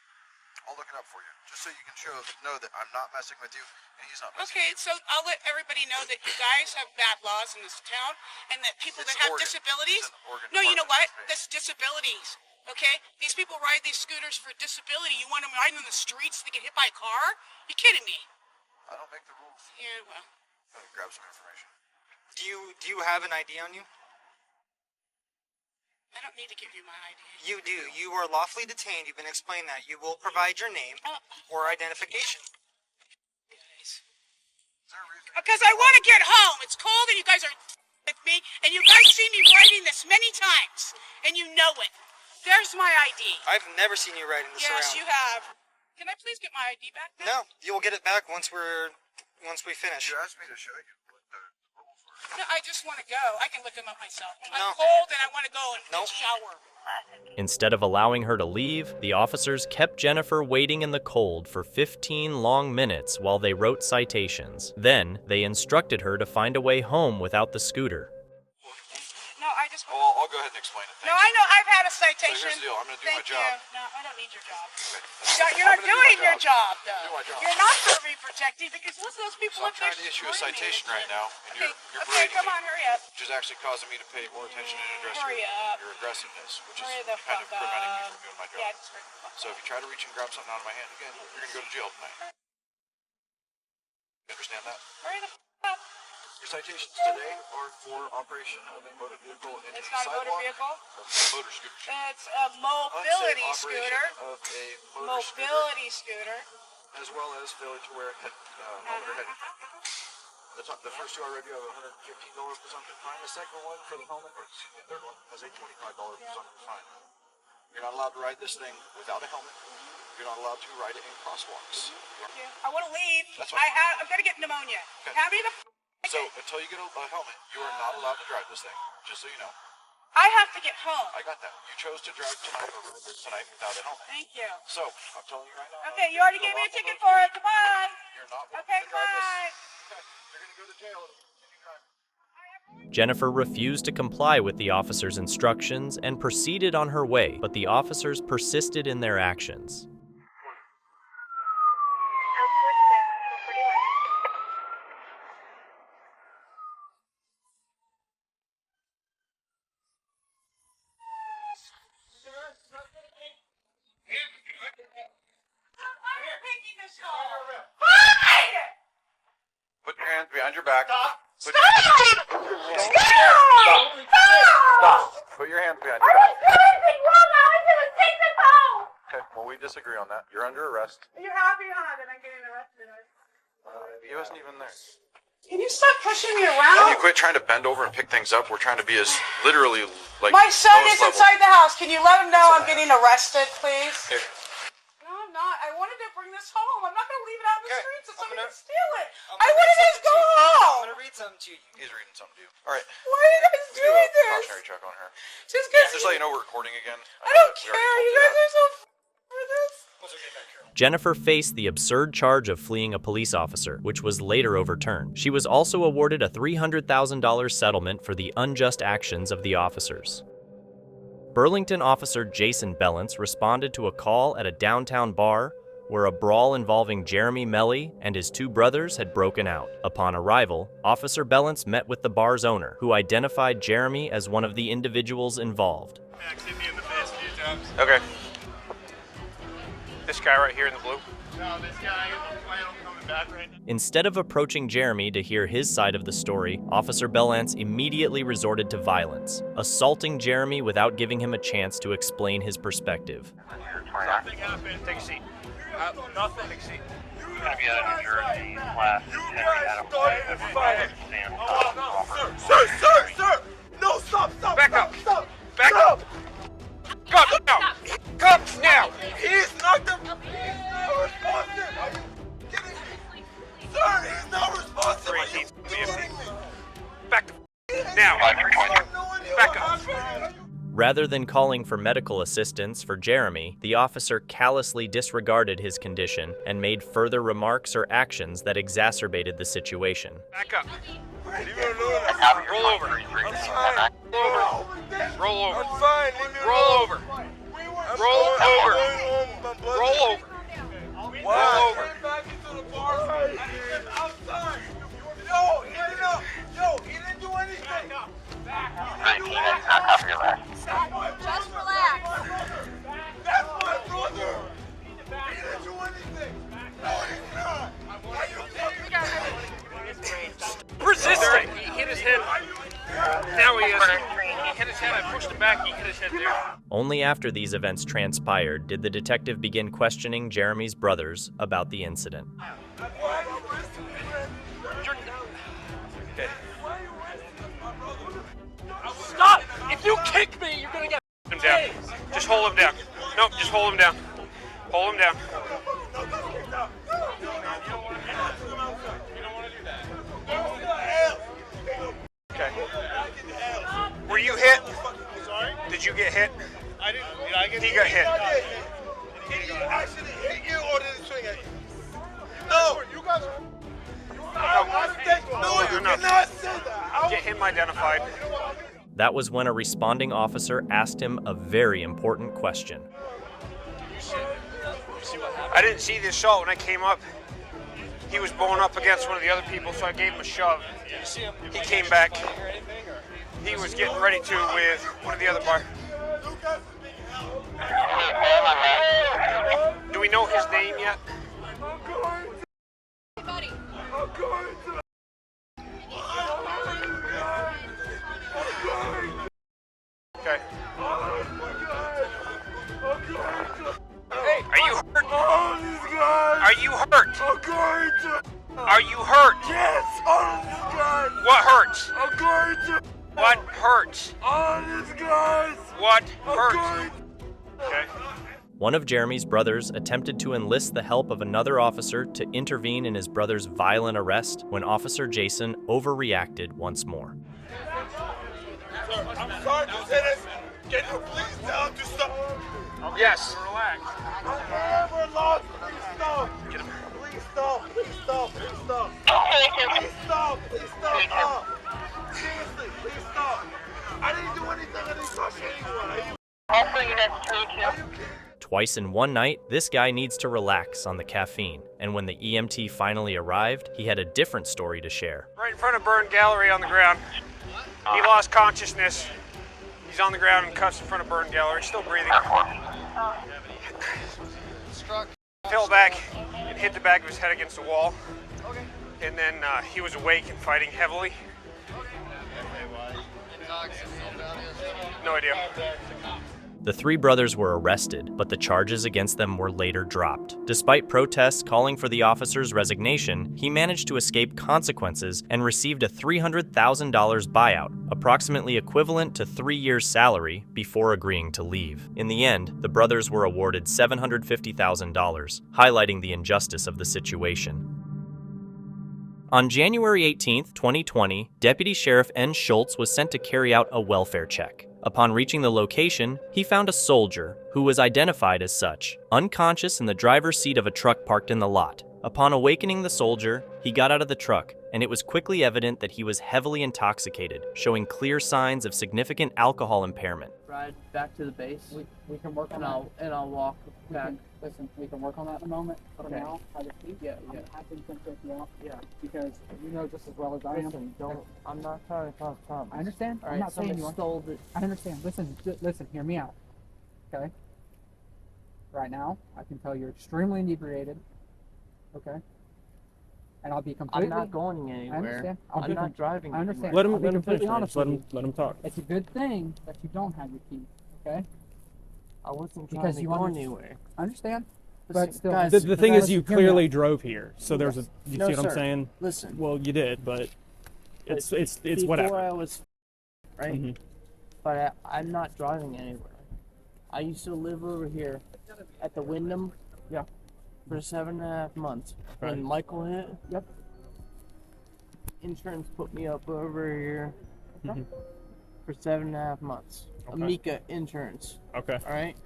Speaker 8: I'll look it up for you, just so you can know that I'm not messing with you, and he's not messing
Speaker 7: Okay, so I'll let everybody know that you guys have bad laws in this town, and that people that have disabilities. No, you know what? This disabilities. Okay, these people ride these scooters for disability. You want them riding in the streets to get hit by a car? You kidding me?
Speaker 8: I don't make the rules.
Speaker 7: Yeah, well.
Speaker 8: Let me grab some information.
Speaker 1: Do you have an ID on you?
Speaker 7: I don't need to give you my ID.
Speaker 1: You do. You are lawfully detained. You've been explained that. You will provide your name or identification.
Speaker 7: Because I want to get home. It's cold and you guys are with me, and you guys see me riding this many times, and you know it. There's my ID.
Speaker 1: I've never seen you riding this around.
Speaker 7: Yes, you have. Can I please get my ID back then?
Speaker 1: No, you will get it back once we finish.
Speaker 8: You asked me to show you.
Speaker 7: No, I just want to go. I can look them up myself.
Speaker 1: No.
Speaker 7: I'm cold and I want to go and shower.
Speaker 2: Instead of allowing her to leave, the officers kept Jennifer waiting in the cold for 15 long minutes while they wrote citations. Then, they instructed her to find a way home without the scooter.
Speaker 7: No, I just...
Speaker 8: Well, I'll go ahead and explain it.
Speaker 7: No, I know. I've had a citation.
Speaker 8: So here's the deal. I'm going to do my
Speaker 7: Thank
Speaker 8: job.
Speaker 7: you. No, I don't need your job. You're not doing your job, though. You're not serving protecting because listen, those people
Speaker 8: So I'm
Speaker 7: up there
Speaker 8: trying to issue a citation right now, and you're
Speaker 7: Okay,
Speaker 8: berating
Speaker 7: come
Speaker 8: me,
Speaker 7: on, hurry up.
Speaker 8: which is actually causing me to pay more attention and address
Speaker 7: Hurry up.
Speaker 8: your aggressiveness, which
Speaker 7: Hurry
Speaker 8: is
Speaker 7: the
Speaker 8: kind of
Speaker 7: fuck
Speaker 8: preventing me
Speaker 7: up.
Speaker 8: from doing my job.
Speaker 7: Yeah, just hurry the fuck
Speaker 8: So if you try to reach and grab something out of my hand again, you're going to go to jail tonight. You understand that?
Speaker 7: Hurry the fuck up.
Speaker 8: Your citations today are for operation of a motor vehicle in
Speaker 7: It's
Speaker 8: a
Speaker 7: not a motor
Speaker 8: sidewalk
Speaker 7: vehicle.
Speaker 8: of a motor scooter.
Speaker 7: It's a mobility
Speaker 8: Unsafe
Speaker 7: scooter.
Speaker 8: operation of a motor
Speaker 7: Mobility scooter.
Speaker 8: as well as failure to wear a helmet or head. The first two I read you have a $115 presumptive fine. The second one for the helmet, or excuse me, the third one has a $25 presumptive fine. You're not allowed to ride this thing without a helmet. You're not allowed to ride it in crosswalks.
Speaker 7: I want to leave.
Speaker 8: That's fine.
Speaker 7: I'm gonna get pneumonia. Hand me the.
Speaker 8: So until you get a helmet, you are not allowed to drive this thing. Just so you know.
Speaker 7: I have to get home.
Speaker 8: I got that. You chose to drive tonight or ride this tonight without a helmet.
Speaker 7: Thank you.
Speaker 8: So I'm telling you right now.
Speaker 7: Okay, you already gave me a ticket for it. Goodbye.
Speaker 8: You're not
Speaker 7: Okay,
Speaker 8: to drive
Speaker 7: bye.
Speaker 8: this. You're going to go to jail.
Speaker 2: Jennifer refused to comply with the officers' instructions and proceeded on her way, but the officers persisted in their actions.
Speaker 8: Put your
Speaker 9: hands behind your back.
Speaker 7: Stop!
Speaker 9: Stop! Put your hands behind your back. Okay, well, we disagree on that. You're under arrest.
Speaker 7: You're happy or not that I'm getting arrested?
Speaker 9: He wasn't even there.
Speaker 7: Can you stop pushing me
Speaker 9: Can
Speaker 7: around?
Speaker 9: you quit trying to bend over and pick things up? We're trying to be as literally like.
Speaker 7: My son
Speaker 9: lowest
Speaker 7: is
Speaker 9: level.
Speaker 7: inside the house. Can you let him know I'm getting arrested, please?
Speaker 9: Okay.
Speaker 7: No, I'm not. I wanted to bring this home. I'm not going to leave it out in the streets so somebody can steal it. I wanted this to go home.
Speaker 1: I'm gonna read something to you.
Speaker 9: He's reading something to you. All right.
Speaker 7: Why are you guys doing this?
Speaker 9: Cautionary check on her.
Speaker 7: Just because
Speaker 9: Just let you know we're recording again.
Speaker 7: I don't care. You guys are so for this.
Speaker 2: Jennifer faced the absurd charge of fleeing a police officer, which was later overturned. She was also awarded a $300,000 settlement for the unjust actions of the officers. Burlington officer Jason Bellance responded to a call at a downtown bar where a brawl involving Jeremy Melly and his two brothers had broken out. Upon arrival, Officer Bellance met with the bar's owner, who identified Jeremy as one of the individuals involved.
Speaker 9: Okay. This guy right here in the blue.
Speaker 5: No, this guy is plan on coming back right now.
Speaker 2: Instead of approaching Jeremy to hear his side of the story, Officer Bellance immediately resorted to violence, assaulting Jeremy without giving him a chance to explain his perspective.
Speaker 5: Something happened.
Speaker 9: Take a seat.
Speaker 5: Nothing.
Speaker 9: Take a seat.
Speaker 5: Have you had a jersey class? You guys started the fight. Sir! No, stop!
Speaker 9: Back up.
Speaker 5: Stop!
Speaker 9: Back up. Come now. Come now.
Speaker 5: He's not responsive. Are you kidding me? Sir, he's not responsive. Are you kidding me?
Speaker 9: Back now. Back up.
Speaker 2: Rather than calling for medical assistance for Jeremy, the officer callously disregarded his condition and made further remarks or actions that exacerbated the situation.
Speaker 9: Back up. Roll over. Roll over.
Speaker 5: I'm fine.
Speaker 9: Roll over. Roll over. Roll over. Roll over.
Speaker 5: Yo, he didn't do anything.
Speaker 21: 19, that's not cover your last.
Speaker 5: Just relax. That's my brother. He didn't do anything. No, he's not. Why you
Speaker 9: Resisting. He hit his head. Now he is. He hit his head. I pushed him back. He hit his head there.
Speaker 2: Only after these events transpired did the detective begin questioning Jeremy's brothers about the incident.
Speaker 9: Stop! If you kick me, you're gonna get him down. Just hold him down. No, just hold him down. Hold him down. Okay. Were you hit? Did you get hit?
Speaker 5: I didn't. Did I get hit?
Speaker 9: He got hit.
Speaker 5: Did he actually hit you or did he swing at you? No, you guys. No, you cannot say that.
Speaker 9: Get him identified.
Speaker 2: That was when a responding officer asked him a very important question.
Speaker 9: I didn't see this shot when I came up. He was bowing up against one of the other people, so I gave him a shove. He came back. He was getting ready to with one of the other bar. Do we know his name yet? Okay. Hey, are you hurt? Are you hurt? Are you hurt?
Speaker 5: Yes,
Speaker 9: What hurts?
Speaker 5: I'm going to.
Speaker 9: What hurts?
Speaker 5: Honest guys.
Speaker 9: What hurts? Okay.
Speaker 2: One of Jeremy's brothers attempted to enlist the help of another officer to intervene in his brother's violent arrest when Officer Jason overreacted once more.
Speaker 5: Sir, I'm sorry to say this. Can you please tell him to stop?
Speaker 9: Yes.
Speaker 5: Relax. We're lost. Please stop.
Speaker 9: Get him.
Speaker 5: Please stop. Please stop. Please stop. Please stop. Please stop. Seriously, please stop. I didn't do anything. I didn't touch anyone.
Speaker 2: Twice in one night, this guy needs to relax on the caffeine, and when the EMT finally arrived, he had a different story to share.
Speaker 9: Right in front of Burn Gallery on the ground. He lost consciousness. He's on the ground and cuffs in front of Burn Gallery, still breathing. Struck. Fell back and hit the back of his head against the wall. and then he was awake and fighting heavily. No idea.
Speaker 2: The three brothers were arrested, but the charges against them were later dropped. Despite protests calling for the officer's resignation, he managed to escape consequences and received a $300,000 buyout, approximately equivalent to 3 years' salary, before agreeing to leave. In the end, the brothers were awarded $750,000, highlighting the injustice of the situation. On January 18, 2020, Deputy Sheriff N. Schultz was sent to carry out a welfare check. Upon reaching the location, he found a soldier, who was identified as such, unconscious in the driver's seat of a truck parked in the lot. Upon awakening the soldier, he got out of the truck, and it was quickly evident that he was heavily intoxicated, showing clear signs of significant alcohol impairment.
Speaker 22: Ride back to the base.
Speaker 13: We can work on that.
Speaker 22: And I'll walk back.
Speaker 13: Listen, we can work on that in a moment. For
Speaker 22: Okay.
Speaker 13: now, have a seat.
Speaker 22: Yeah.
Speaker 13: I'm happy to take you out. Yeah. Because you know just as well as I am.
Speaker 22: Listen, I'm not trying to cause problems.
Speaker 13: I understand.
Speaker 22: All
Speaker 13: I'm
Speaker 22: right,
Speaker 13: not saying
Speaker 22: somebody
Speaker 13: you are.
Speaker 22: stole it.
Speaker 13: I understand. Listen, hear me out. Okay? Right now, I can tell you're extremely inebriated. Okay? And I'll be completely...
Speaker 22: I'm not going anywhere.
Speaker 13: I understand.
Speaker 22: I'm not driving
Speaker 13: I understand.
Speaker 22: anywhere.
Speaker 13: I'll be completely honest with you.
Speaker 16: Let him talk.
Speaker 13: It's a good thing that you don't have your key. Okay?
Speaker 22: I wasn't trying
Speaker 13: Because
Speaker 22: to
Speaker 13: you
Speaker 22: go
Speaker 13: under-
Speaker 22: anywhere.
Speaker 13: I understand.
Speaker 22: Listen,
Speaker 13: But still,
Speaker 22: guys,
Speaker 16: The thing is, you
Speaker 13: hear me
Speaker 16: clearly
Speaker 13: out.
Speaker 16: drove here, so there's a. You
Speaker 22: No,
Speaker 16: see what
Speaker 22: sir.
Speaker 16: I'm saying?
Speaker 22: Listen.
Speaker 16: Well, you did, but it's
Speaker 22: Before
Speaker 16: whatever.
Speaker 22: I was right,
Speaker 16: Mhm.
Speaker 22: but I'm not driving anywhere. I used to live over here at the Wyndham.
Speaker 13: Yeah.
Speaker 22: For 7.5 months.
Speaker 16: Right.
Speaker 22: When Michael hit.
Speaker 13: Yep.
Speaker 22: Insurance put me up over here
Speaker 16: Mhm.
Speaker 22: for 7.5 months.
Speaker 16: Okay.
Speaker 22: Amica Insurance.
Speaker 16: Okay.
Speaker 22: All right.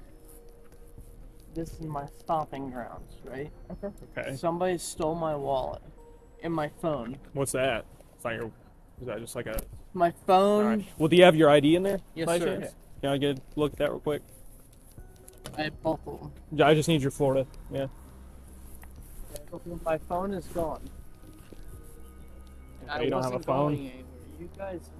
Speaker 22: This is my stomping grounds, right?
Speaker 16: Okay.
Speaker 22: Somebody stole my wallet and my phone.
Speaker 16: What's that? It's not your. Is that just like a?
Speaker 22: My phone.
Speaker 16: All right. Well, do you have your ID in there?
Speaker 22: Yes,
Speaker 16: by
Speaker 22: sir.
Speaker 16: chance? Can I get a look at that real quick?
Speaker 22: I have both of them.
Speaker 16: Yeah, I just need your Florida. Yeah.
Speaker 22: My phone is gone.
Speaker 16: Okay, you don't have a
Speaker 22: wasn't
Speaker 16: phone?
Speaker 22: going anywhere. You guys,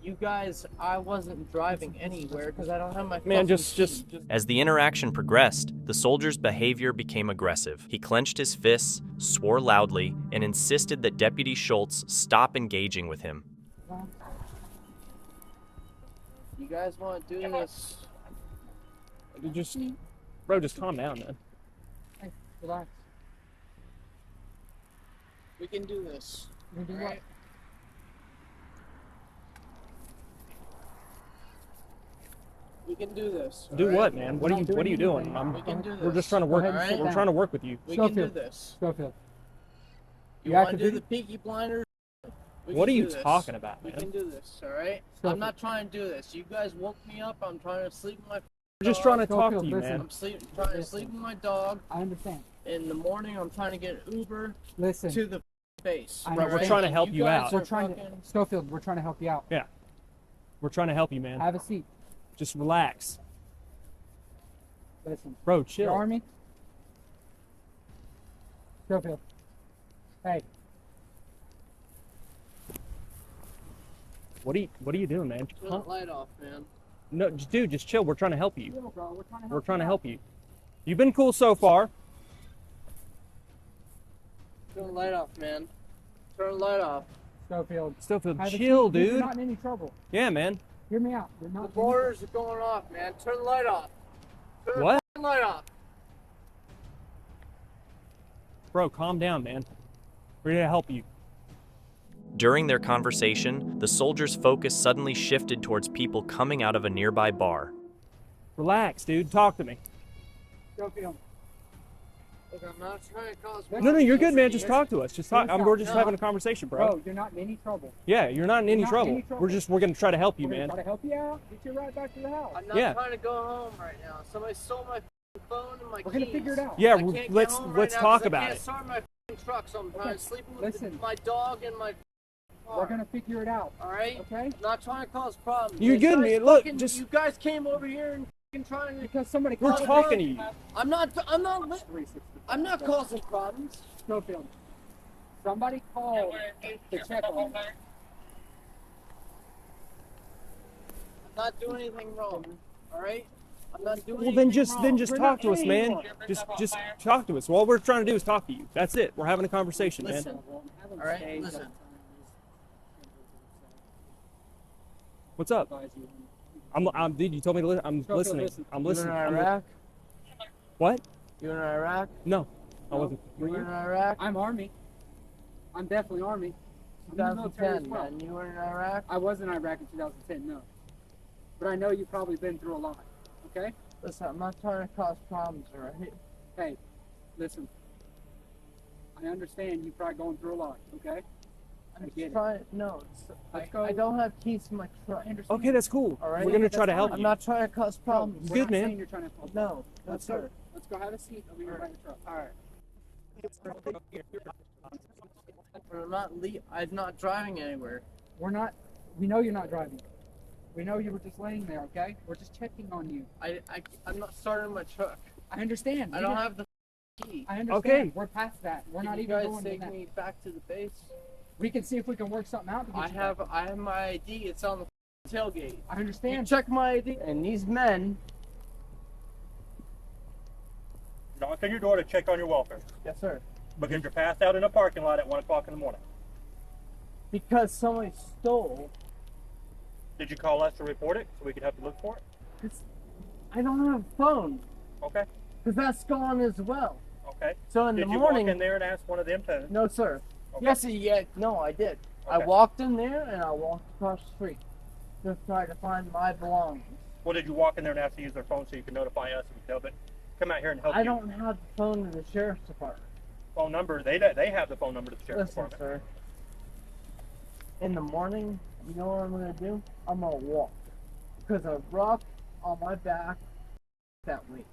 Speaker 22: you guys, I wasn't driving anywhere because I don't have my.
Speaker 16: Man,
Speaker 22: fucking
Speaker 16: just.
Speaker 2: As the interaction progressed, the soldier's behavior became aggressive. He clenched his fists, swore loudly, and insisted that Deputy Schultz stop engaging with him.
Speaker 22: You guys want to do this?
Speaker 16: Bro, just calm down, man.
Speaker 13: Hey, relax.
Speaker 22: We can do this.
Speaker 13: You can do
Speaker 22: Alright? We can do this.
Speaker 16: Do
Speaker 22: alright?
Speaker 16: what, man? What are you doing?
Speaker 22: We can do this.
Speaker 16: We're just trying to work.
Speaker 22: Go ahead and sit
Speaker 16: We're
Speaker 22: down.
Speaker 16: trying to work with you.
Speaker 22: We can do
Speaker 13: Schofield.
Speaker 22: this.
Speaker 13: Schofield.
Speaker 22: You
Speaker 13: You
Speaker 22: want to
Speaker 13: active
Speaker 22: do the
Speaker 13: duty?
Speaker 22: Peaky Blinders? We
Speaker 16: What
Speaker 22: can
Speaker 16: are you
Speaker 22: do this.
Speaker 16: talking about,
Speaker 22: We
Speaker 16: man?
Speaker 22: can do this, alright?
Speaker 13: Schofield.
Speaker 22: I'm not trying to do this. You guys woke me up. I'm trying to sleep with my
Speaker 16: We're just
Speaker 22: dog.
Speaker 16: trying to talk to
Speaker 13: Schofield,
Speaker 16: you,
Speaker 13: listen.
Speaker 16: man.
Speaker 22: I'm trying to sleep with my dog.
Speaker 13: I understand.
Speaker 22: In the morning, I'm trying to get an Uber
Speaker 13: Listen.
Speaker 22: to the base.
Speaker 13: I
Speaker 16: Bro, we're
Speaker 13: understand.
Speaker 16: trying to help you
Speaker 22: guys
Speaker 16: out.
Speaker 22: are
Speaker 13: We're trying to,
Speaker 22: fucking-
Speaker 13: Schofield, we're trying to help you out.
Speaker 16: Yeah. We're trying to help you, man.
Speaker 13: Have a seat.
Speaker 16: Just relax.
Speaker 13: Listen.
Speaker 16: Bro, chill.
Speaker 13: Your army? Schofield. Hey.
Speaker 16: What are you doing, man?
Speaker 22: Turn the light off, man.
Speaker 16: No, dude, just chill. We're trying to help you.
Speaker 13: Chill, bro. We're trying to help
Speaker 16: We're trying to
Speaker 13: you
Speaker 16: help you. You've been cool so far.
Speaker 22: Turn the light off, man. Turn the light off.
Speaker 13: Schofield.
Speaker 16: Schofield,
Speaker 13: Have a
Speaker 16: chill,
Speaker 13: seat. You're
Speaker 16: dude.
Speaker 13: not in any trouble.
Speaker 16: Yeah, man.
Speaker 13: Hear me out. You're
Speaker 22: The
Speaker 13: not.
Speaker 22: borders are going off, man. Turn the light off. Turn
Speaker 16: What?
Speaker 22: the light off.
Speaker 16: Bro, calm down, man. We're here to help you.
Speaker 2: During their conversation, the soldier's focus suddenly shifted towards people coming out of a nearby bar.
Speaker 16: Relax, dude. Talk to me.
Speaker 13: Schofield.
Speaker 22: Look, I'm not trying to cause.
Speaker 16: No, you're good, man. Just talk to us. Just talk.
Speaker 13: Listen,
Speaker 16: We're just
Speaker 22: no.
Speaker 16: having a conversation, bro.
Speaker 13: Bro, you're not in any trouble.
Speaker 16: Yeah, you're not in any
Speaker 13: You're not in
Speaker 16: trouble.
Speaker 13: any trouble.
Speaker 16: We're gonna try to help you,
Speaker 13: We're gonna
Speaker 16: man.
Speaker 13: try to help you out. Get you right back to the house.
Speaker 22: I'm not
Speaker 16: Yeah.
Speaker 22: trying to go home right now. Somebody stole my phone and my
Speaker 13: We're gonna
Speaker 22: keys.
Speaker 13: figure it out.
Speaker 16: Yeah,
Speaker 22: I can't get
Speaker 16: let's
Speaker 22: home
Speaker 16: let's
Speaker 22: right now
Speaker 16: talk
Speaker 22: 'cause
Speaker 16: about
Speaker 22: I can't
Speaker 16: it.
Speaker 22: start my truck, so I'm trying
Speaker 13: Okay,
Speaker 22: to sleep with
Speaker 13: listen.
Speaker 22: my dog and my car.
Speaker 13: We're gonna figure it out.
Speaker 22: All right.
Speaker 13: Okay?
Speaker 22: I'm not trying to cause problems.
Speaker 16: You're
Speaker 22: You
Speaker 16: good,
Speaker 22: guys
Speaker 16: man. Look,
Speaker 22: fucking-
Speaker 16: just-
Speaker 22: you guys came over here and fucking trying to.
Speaker 13: Because somebody
Speaker 16: We're
Speaker 13: called
Speaker 16: talking to you.
Speaker 22: I'm not causing problems.
Speaker 13: Schofield. Somebody called to check on you.
Speaker 22: I'm not doing anything wrong. All right. I'm not doing
Speaker 16: Well, then
Speaker 22: anything
Speaker 16: just
Speaker 22: wrong.
Speaker 16: talk to us, man. Just talk to us. All we're trying to do is talk to you. That's it. We're having a conversation,
Speaker 22: Listen.
Speaker 16: man.
Speaker 22: All right, listen.
Speaker 16: What's up? Dude, you told me to listen. I'm listening. I'm listening.
Speaker 22: You in Iraq?
Speaker 16: What?
Speaker 22: You in Iraq?
Speaker 16: No, I wasn't.
Speaker 22: You were in Iraq?
Speaker 13: I'm Army. I'm definitely Army. I'm in the military as
Speaker 22: 2010,
Speaker 13: well.
Speaker 22: man. You were in Iraq?
Speaker 13: I was in Iraq in 2010, no. But I know you've probably been through a lot, okay?
Speaker 22: Listen, I'm not trying to cause problems, all right?
Speaker 13: Hey, listen. I understand you're probably going through a lot, okay? I get it.
Speaker 22: Trying, no, I don't have keys to my truck.
Speaker 16: Okay, that's cool.
Speaker 22: All right?
Speaker 16: We're gonna try to help
Speaker 22: I'm
Speaker 16: you.
Speaker 22: not trying to cause problems.
Speaker 13: We're
Speaker 16: Good,
Speaker 13: not
Speaker 16: man.
Speaker 13: saying you're trying to help.
Speaker 22: No,
Speaker 13: Let's
Speaker 22: sir.
Speaker 13: go. Let's go have a seat over here by the truck. All right.
Speaker 22: I'm not driving anywhere.
Speaker 13: We're not. We know you're not driving. We know you were just laying there, okay? We're just checking on you.
Speaker 22: I'm not starting my truck.
Speaker 13: I understand.
Speaker 22: I don't have the key.
Speaker 13: I understand.
Speaker 16: Okay.
Speaker 13: We're past that. We're not
Speaker 22: you
Speaker 13: even
Speaker 22: guys
Speaker 13: going to
Speaker 22: take
Speaker 13: that.
Speaker 22: me back to the base?
Speaker 13: We can see if we can work something out. To get
Speaker 22: I
Speaker 13: you
Speaker 22: have
Speaker 13: back.
Speaker 22: my ID. It's on the tailgate.
Speaker 13: I
Speaker 22: You
Speaker 13: understand.
Speaker 22: check my ID. And these men.
Speaker 6: Knock on your door to check on your welfare.
Speaker 22: Yes, sir.
Speaker 6: Because you're passed out in a parking lot at 1 o'clock in the morning.
Speaker 22: Because somebody stole.
Speaker 6: Did you call us to report it so we could help you look for it?
Speaker 22: I don't have a phone.
Speaker 6: Okay.
Speaker 22: Because that's gone as well.
Speaker 6: Okay.
Speaker 22: So in
Speaker 6: Did
Speaker 22: the
Speaker 6: you
Speaker 22: morning.
Speaker 6: walk in there and ask one of them to?
Speaker 22: No, sir.
Speaker 6: Okay.
Speaker 22: Yes, no, I did. I
Speaker 6: Okay.
Speaker 22: walked in there and I walked across the street. Just trying to find my belongings.
Speaker 6: Well, did you walk in there and ask to use their phone so you can notify us and we can help it? Come out here and help you.
Speaker 22: I don't have the phone to the sheriff's department.
Speaker 6: Phone number. They have the phone number to the sheriff's
Speaker 22: Listen,
Speaker 6: department.
Speaker 22: sir. In the morning, you know what I'm going to do? I'm going to walk. Because a rock on my back that week.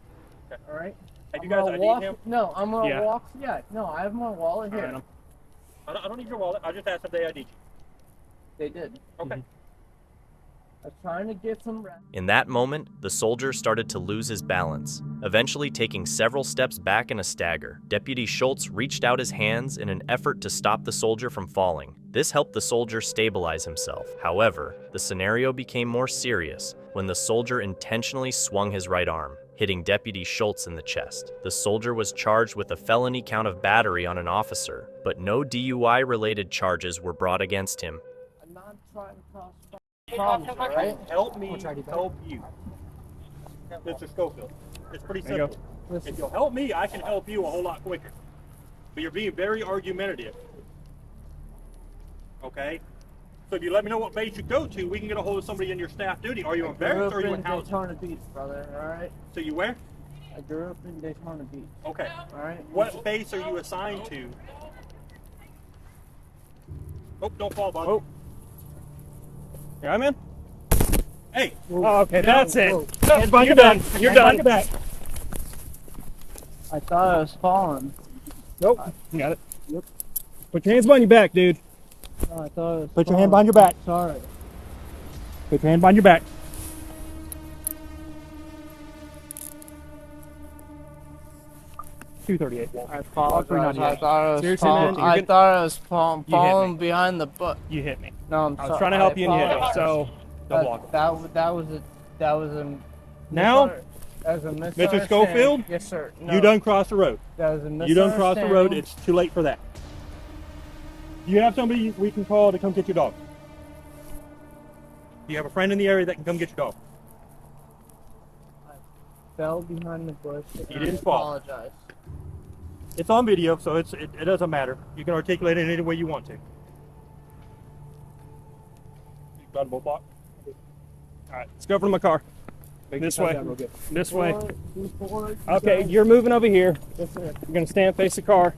Speaker 6: Okay.
Speaker 22: Alright?
Speaker 6: Have you
Speaker 22: I'm
Speaker 6: guys
Speaker 22: gonna
Speaker 6: ID'd
Speaker 22: walk,
Speaker 6: him?
Speaker 22: No, I'm going to
Speaker 16: Yeah.
Speaker 22: walk. Yeah, no, I have my wallet here.
Speaker 16: Alright,
Speaker 6: I don't need your wallet. I just asked if they ID'd you.
Speaker 22: They did.
Speaker 6: Okay.
Speaker 22: I was trying to get some rest.
Speaker 2: In that moment, the soldier started to lose his balance, eventually taking several steps back in a stagger. Deputy Schultz reached out his hands in an effort to stop the soldier from falling. This helped the soldier stabilize himself. However, the scenario became more serious when the soldier intentionally swung his right arm, hitting Deputy Schultz in the chest. The soldier was charged with a felony count of battery on an officer, but no DUI-related charges were brought against him.
Speaker 22: I'm not trying to cause problems, alright?
Speaker 6: Help me help you. Mr. Schofield. It's pretty
Speaker 16: There you
Speaker 6: simple.
Speaker 16: go.
Speaker 6: If you'll help me, I can help you a whole lot quicker. But you're being very argumentative. Okay? So if you let me know what base you go to, we can get a hold of somebody in your staff duty. Are you in barracks or are you in housing?
Speaker 22: Daytona Beach, brother, alright?
Speaker 6: So you where?
Speaker 22: I grew up in Daytona Beach.
Speaker 6: Okay.
Speaker 22: Alright?
Speaker 6: What base are you assigned to? Oh, don't fall, bud.
Speaker 16: Oh. Yeah, man.
Speaker 6: Hey.
Speaker 16: Oh, okay, that's it.
Speaker 22: Hands behind
Speaker 16: You're
Speaker 22: your
Speaker 16: done.
Speaker 22: back.
Speaker 16: You're
Speaker 22: Hands
Speaker 16: done.
Speaker 22: behind your back. I thought I was falling.
Speaker 16: Nope. You got it. Yep. Put your hands behind your back, dude.
Speaker 22: No, I thought I was
Speaker 16: Put your hand behind your back.
Speaker 22: Sorry.
Speaker 16: Put your hand behind your back. $238.
Speaker 22: I apologize. I thought I was
Speaker 16: Seriously,
Speaker 22: falling.
Speaker 16: man,
Speaker 22: I thought I was falling,
Speaker 16: You hit me.
Speaker 22: falling behind the butt.
Speaker 16: You hit me.
Speaker 22: No, I'm
Speaker 16: I was
Speaker 22: sorry.
Speaker 16: trying to help you and you hit me,
Speaker 22: apologize.
Speaker 16: so don't walk.
Speaker 22: That was a
Speaker 16: Now,
Speaker 22: that was a
Speaker 6: Mr.
Speaker 22: misunderstanding.
Speaker 6: Schofield?
Speaker 22: Yes, sir. No,
Speaker 6: You done crossed the road.
Speaker 22: That was a
Speaker 6: You done crossed the road.
Speaker 22: misunderstanding.
Speaker 6: It's too late for that. You have somebody we can call to come get your dog. You have a friend in the area that can come get your dog.
Speaker 22: Fell behind the bush.
Speaker 6: You didn't fall.
Speaker 22: I apologize.
Speaker 6: It's on video, so it doesn't matter. You can articulate it any way you want to. You got a bullpup?
Speaker 16: all right, let's go over to my car. This way.
Speaker 6: that real good.
Speaker 16: This way.
Speaker 22: Forward,
Speaker 16: Okay,
Speaker 22: go.
Speaker 16: you're moving over here.
Speaker 22: Yes, sir.
Speaker 16: You're gonna stand face the car.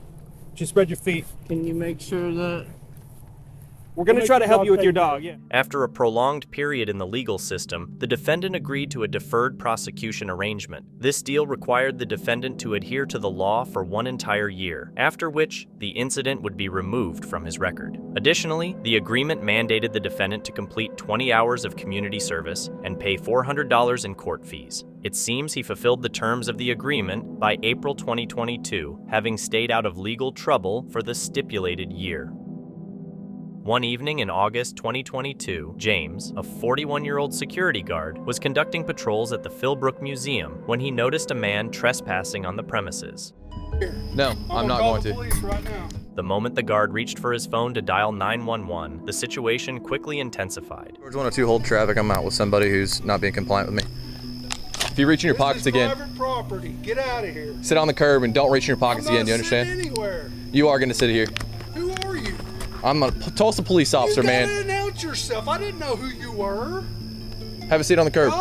Speaker 16: Just spread your feet.
Speaker 22: Can you make sure that
Speaker 16: We're gonna try to help you with your dog. Yeah.
Speaker 2: After a prolonged period in the legal system, the defendant agreed to a deferred prosecution arrangement. This deal required the defendant to adhere to the law for 1 entire year, after which the incident would be removed from his record. Additionally, the agreement mandated the defendant to complete 20 hours of community service and pay $400 in court fees. It seems he fulfilled the terms of the agreement by April 2022, having stayed out of legal trouble for the stipulated year. One evening in August 2022, James, a 41-year-old security guard, was conducting patrols at the Philbrook Museum when he noticed a man trespassing on the premises.
Speaker 12: No, I'm not going to.
Speaker 22: Right now.
Speaker 2: The moment the guard reached for his phone to dial 911, the situation quickly intensified.
Speaker 12: George 102, hold traffic. I'm out with somebody who's not being compliant with me. If you reach in your pockets again,
Speaker 22: Private property. Get out of here.
Speaker 12: sit on the curb and don't reach in your pockets again. Do you understand?
Speaker 22: Anywhere.
Speaker 12: You are going to sit here.
Speaker 22: Who are you?
Speaker 12: I'm a Tulsa police officer,
Speaker 22: You
Speaker 12: man.
Speaker 22: gotta announce yourself. I didn't know who you were.
Speaker 12: Have a seat on the curb.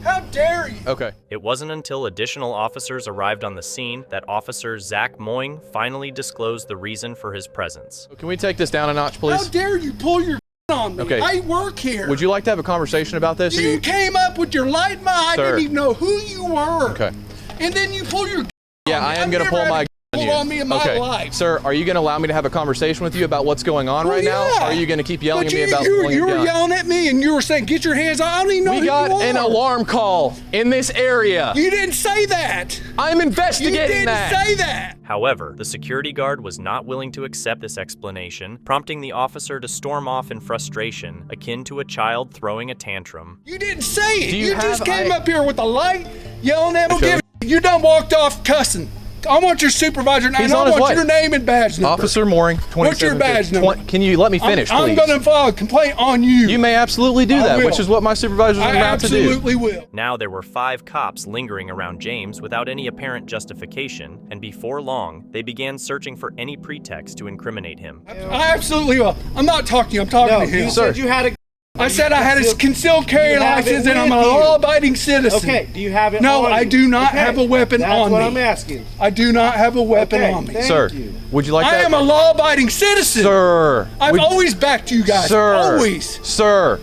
Speaker 22: How dare you?
Speaker 12: Okay.
Speaker 2: It wasn't until additional officers arrived on the scene that Officer Zach Moing finally disclosed the reason for his presence.
Speaker 12: Can we take this down a notch, please?
Speaker 22: How dare you pull your on me?
Speaker 12: Okay.
Speaker 22: I work here.
Speaker 12: Would you like to have a conversation about this?
Speaker 22: You came up with your light and I
Speaker 12: Sir.
Speaker 22: didn't even know who you were.
Speaker 12: Okay.
Speaker 22: And then you pull your
Speaker 12: Yeah, I am going to pull my gun
Speaker 22: on me in my
Speaker 12: okay.
Speaker 22: life.
Speaker 12: Sir, are you going to allow me to have a conversation with you about what's going on right now? Or are you going to keep yelling
Speaker 22: But
Speaker 12: at me about
Speaker 22: you
Speaker 12: pulling your
Speaker 22: were
Speaker 12: gun?
Speaker 22: yelling at me and you were saying, get your hands on. I don't even know who
Speaker 12: We got
Speaker 22: you are.
Speaker 12: an alarm call in this area.
Speaker 22: You didn't say that.
Speaker 12: I'm investigating
Speaker 22: You didn't
Speaker 12: that.
Speaker 22: say that.
Speaker 2: However, the security guard was not willing to accept this explanation, prompting the officer to storm off in frustration, akin to a child throwing a tantrum.
Speaker 22: You didn't say it.
Speaker 2: Do you
Speaker 22: You just
Speaker 2: have
Speaker 22: came
Speaker 2: I-
Speaker 22: up here with a light, yelling at me.
Speaker 12: Sure.
Speaker 22: You done walked off cussing. I want your supervisor name.
Speaker 12: He's
Speaker 22: I
Speaker 12: on his
Speaker 22: want
Speaker 12: way.
Speaker 22: your name and badge number.
Speaker 12: Officer Mooring, 27.
Speaker 22: What's your badge number?
Speaker 12: Can you let me finish,
Speaker 22: I'm
Speaker 12: please?
Speaker 22: going to file a complaint on you.
Speaker 12: You may absolutely do
Speaker 22: I
Speaker 12: that,
Speaker 22: will.
Speaker 12: which is what my supervisors are
Speaker 22: I
Speaker 12: about to do.
Speaker 22: absolutely will.
Speaker 2: Now there were 5 cops lingering around James without any apparent justification, and before long, they began searching for any pretext to incriminate him.
Speaker 22: I absolutely will. I'm not talking to you. I'm talking to him. you said you had a. I said I had a concealed carry
Speaker 18: You have it
Speaker 22: license and I'm a
Speaker 18: with you.
Speaker 22: law-abiding citizen.
Speaker 18: Okay, do you have it
Speaker 22: No,
Speaker 18: on
Speaker 22: I
Speaker 18: you?
Speaker 22: do not
Speaker 18: Okay,
Speaker 22: have a weapon
Speaker 18: that's
Speaker 22: on me.
Speaker 18: what I'm asking.
Speaker 22: I do not have a weapon
Speaker 18: Okay,
Speaker 22: on me.
Speaker 18: thank
Speaker 12: Sir,
Speaker 18: you.
Speaker 12: would you like
Speaker 22: I
Speaker 12: that?
Speaker 22: am a law-abiding citizen.
Speaker 12: Sir.
Speaker 22: I've
Speaker 12: would-
Speaker 22: always backed you guys.
Speaker 12: Sir.
Speaker 22: Always.
Speaker 12: Sir,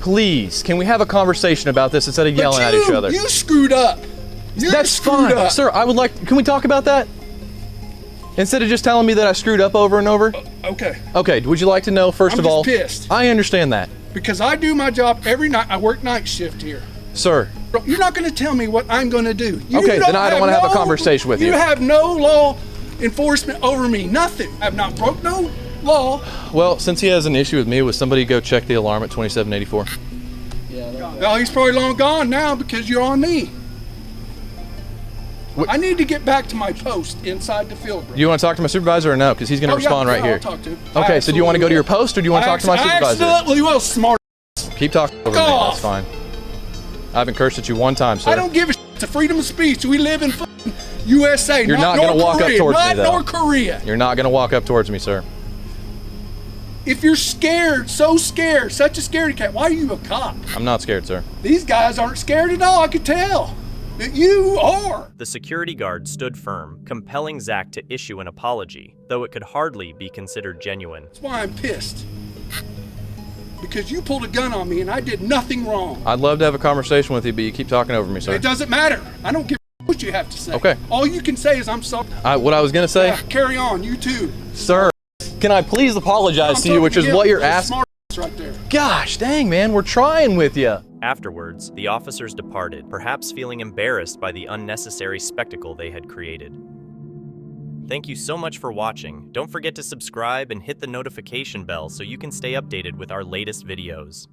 Speaker 12: please, can we have a conversation about this instead of yelling at each other?
Speaker 22: You screwed up. You
Speaker 12: That's
Speaker 22: screwed
Speaker 12: fine.
Speaker 22: up.
Speaker 12: Sir, I would like, can we talk about that? Instead of just telling me that I screwed up over and over?
Speaker 22: Okay.
Speaker 12: Okay, would you like to know, first
Speaker 22: I'm
Speaker 12: of
Speaker 22: just
Speaker 12: all?
Speaker 22: pissed.
Speaker 12: I understand that.
Speaker 22: Because I do my job every night. I work night shift here.
Speaker 12: Sir,
Speaker 22: You're not going to tell me what I'm going to do. You
Speaker 12: Okay, then I don't wanna have a
Speaker 22: no-
Speaker 12: conversation with you.
Speaker 22: You have no law enforcement over me. Nothing. I have not broke no law.
Speaker 12: well, since he has an issue with me, would somebody go check the alarm at 2784?
Speaker 22: Well, he's probably long gone now because you're on me. I need to get back to my post inside the field.
Speaker 12: Do you want to talk to my supervisor or no? Because he's going to respond right here.
Speaker 22: I'll talk to him.
Speaker 12: Okay, so do you want to go to your post or do you want to talk to my
Speaker 22: I
Speaker 12: supervisor?
Speaker 22: absolutely will, smart.
Speaker 12: Keep talking over me.
Speaker 22: off.
Speaker 12: That's fine. I haven't cursed at you one time, sir.
Speaker 22: I don't give a shit. It's a freedom of speech. We live in fucking USA,
Speaker 12: You're not
Speaker 22: North
Speaker 12: going to walk
Speaker 22: Korea,
Speaker 12: up towards
Speaker 22: not
Speaker 12: me, though.
Speaker 22: North Korea.
Speaker 12: You're not going to walk up towards me, sir.
Speaker 22: If you're scared, so scared, such a scaredy cat, why are you a cop?
Speaker 12: I'm not scared, sir.
Speaker 22: These guys aren't scared at all. I could tell. That you are.
Speaker 2: The security guard stood firm, compelling Zach to issue an apology, though it could hardly be considered genuine.
Speaker 22: That's why I'm pissed. Because you pulled a gun on me and I did nothing wrong.
Speaker 12: I'd love to have a conversation with you, but you keep talking over me, sir.
Speaker 22: It doesn't matter. I don't give a what you have to say.
Speaker 12: Okay.
Speaker 22: All you can say is I'm sorry.
Speaker 12: What I was going to say,
Speaker 22: Yeah, carry on. You too.
Speaker 12: sir, can I please apologize to you, which is what you're asking?
Speaker 22: Right there.
Speaker 12: Gosh, dang, man, we're trying with you.
Speaker 2: Afterwards, the officers departed, perhaps feeling embarrassed by the unnecessary spectacle they had created. Thank you so much for watching. Don't forget to subscribe and hit the notification bell so you can stay updated with our latest videos.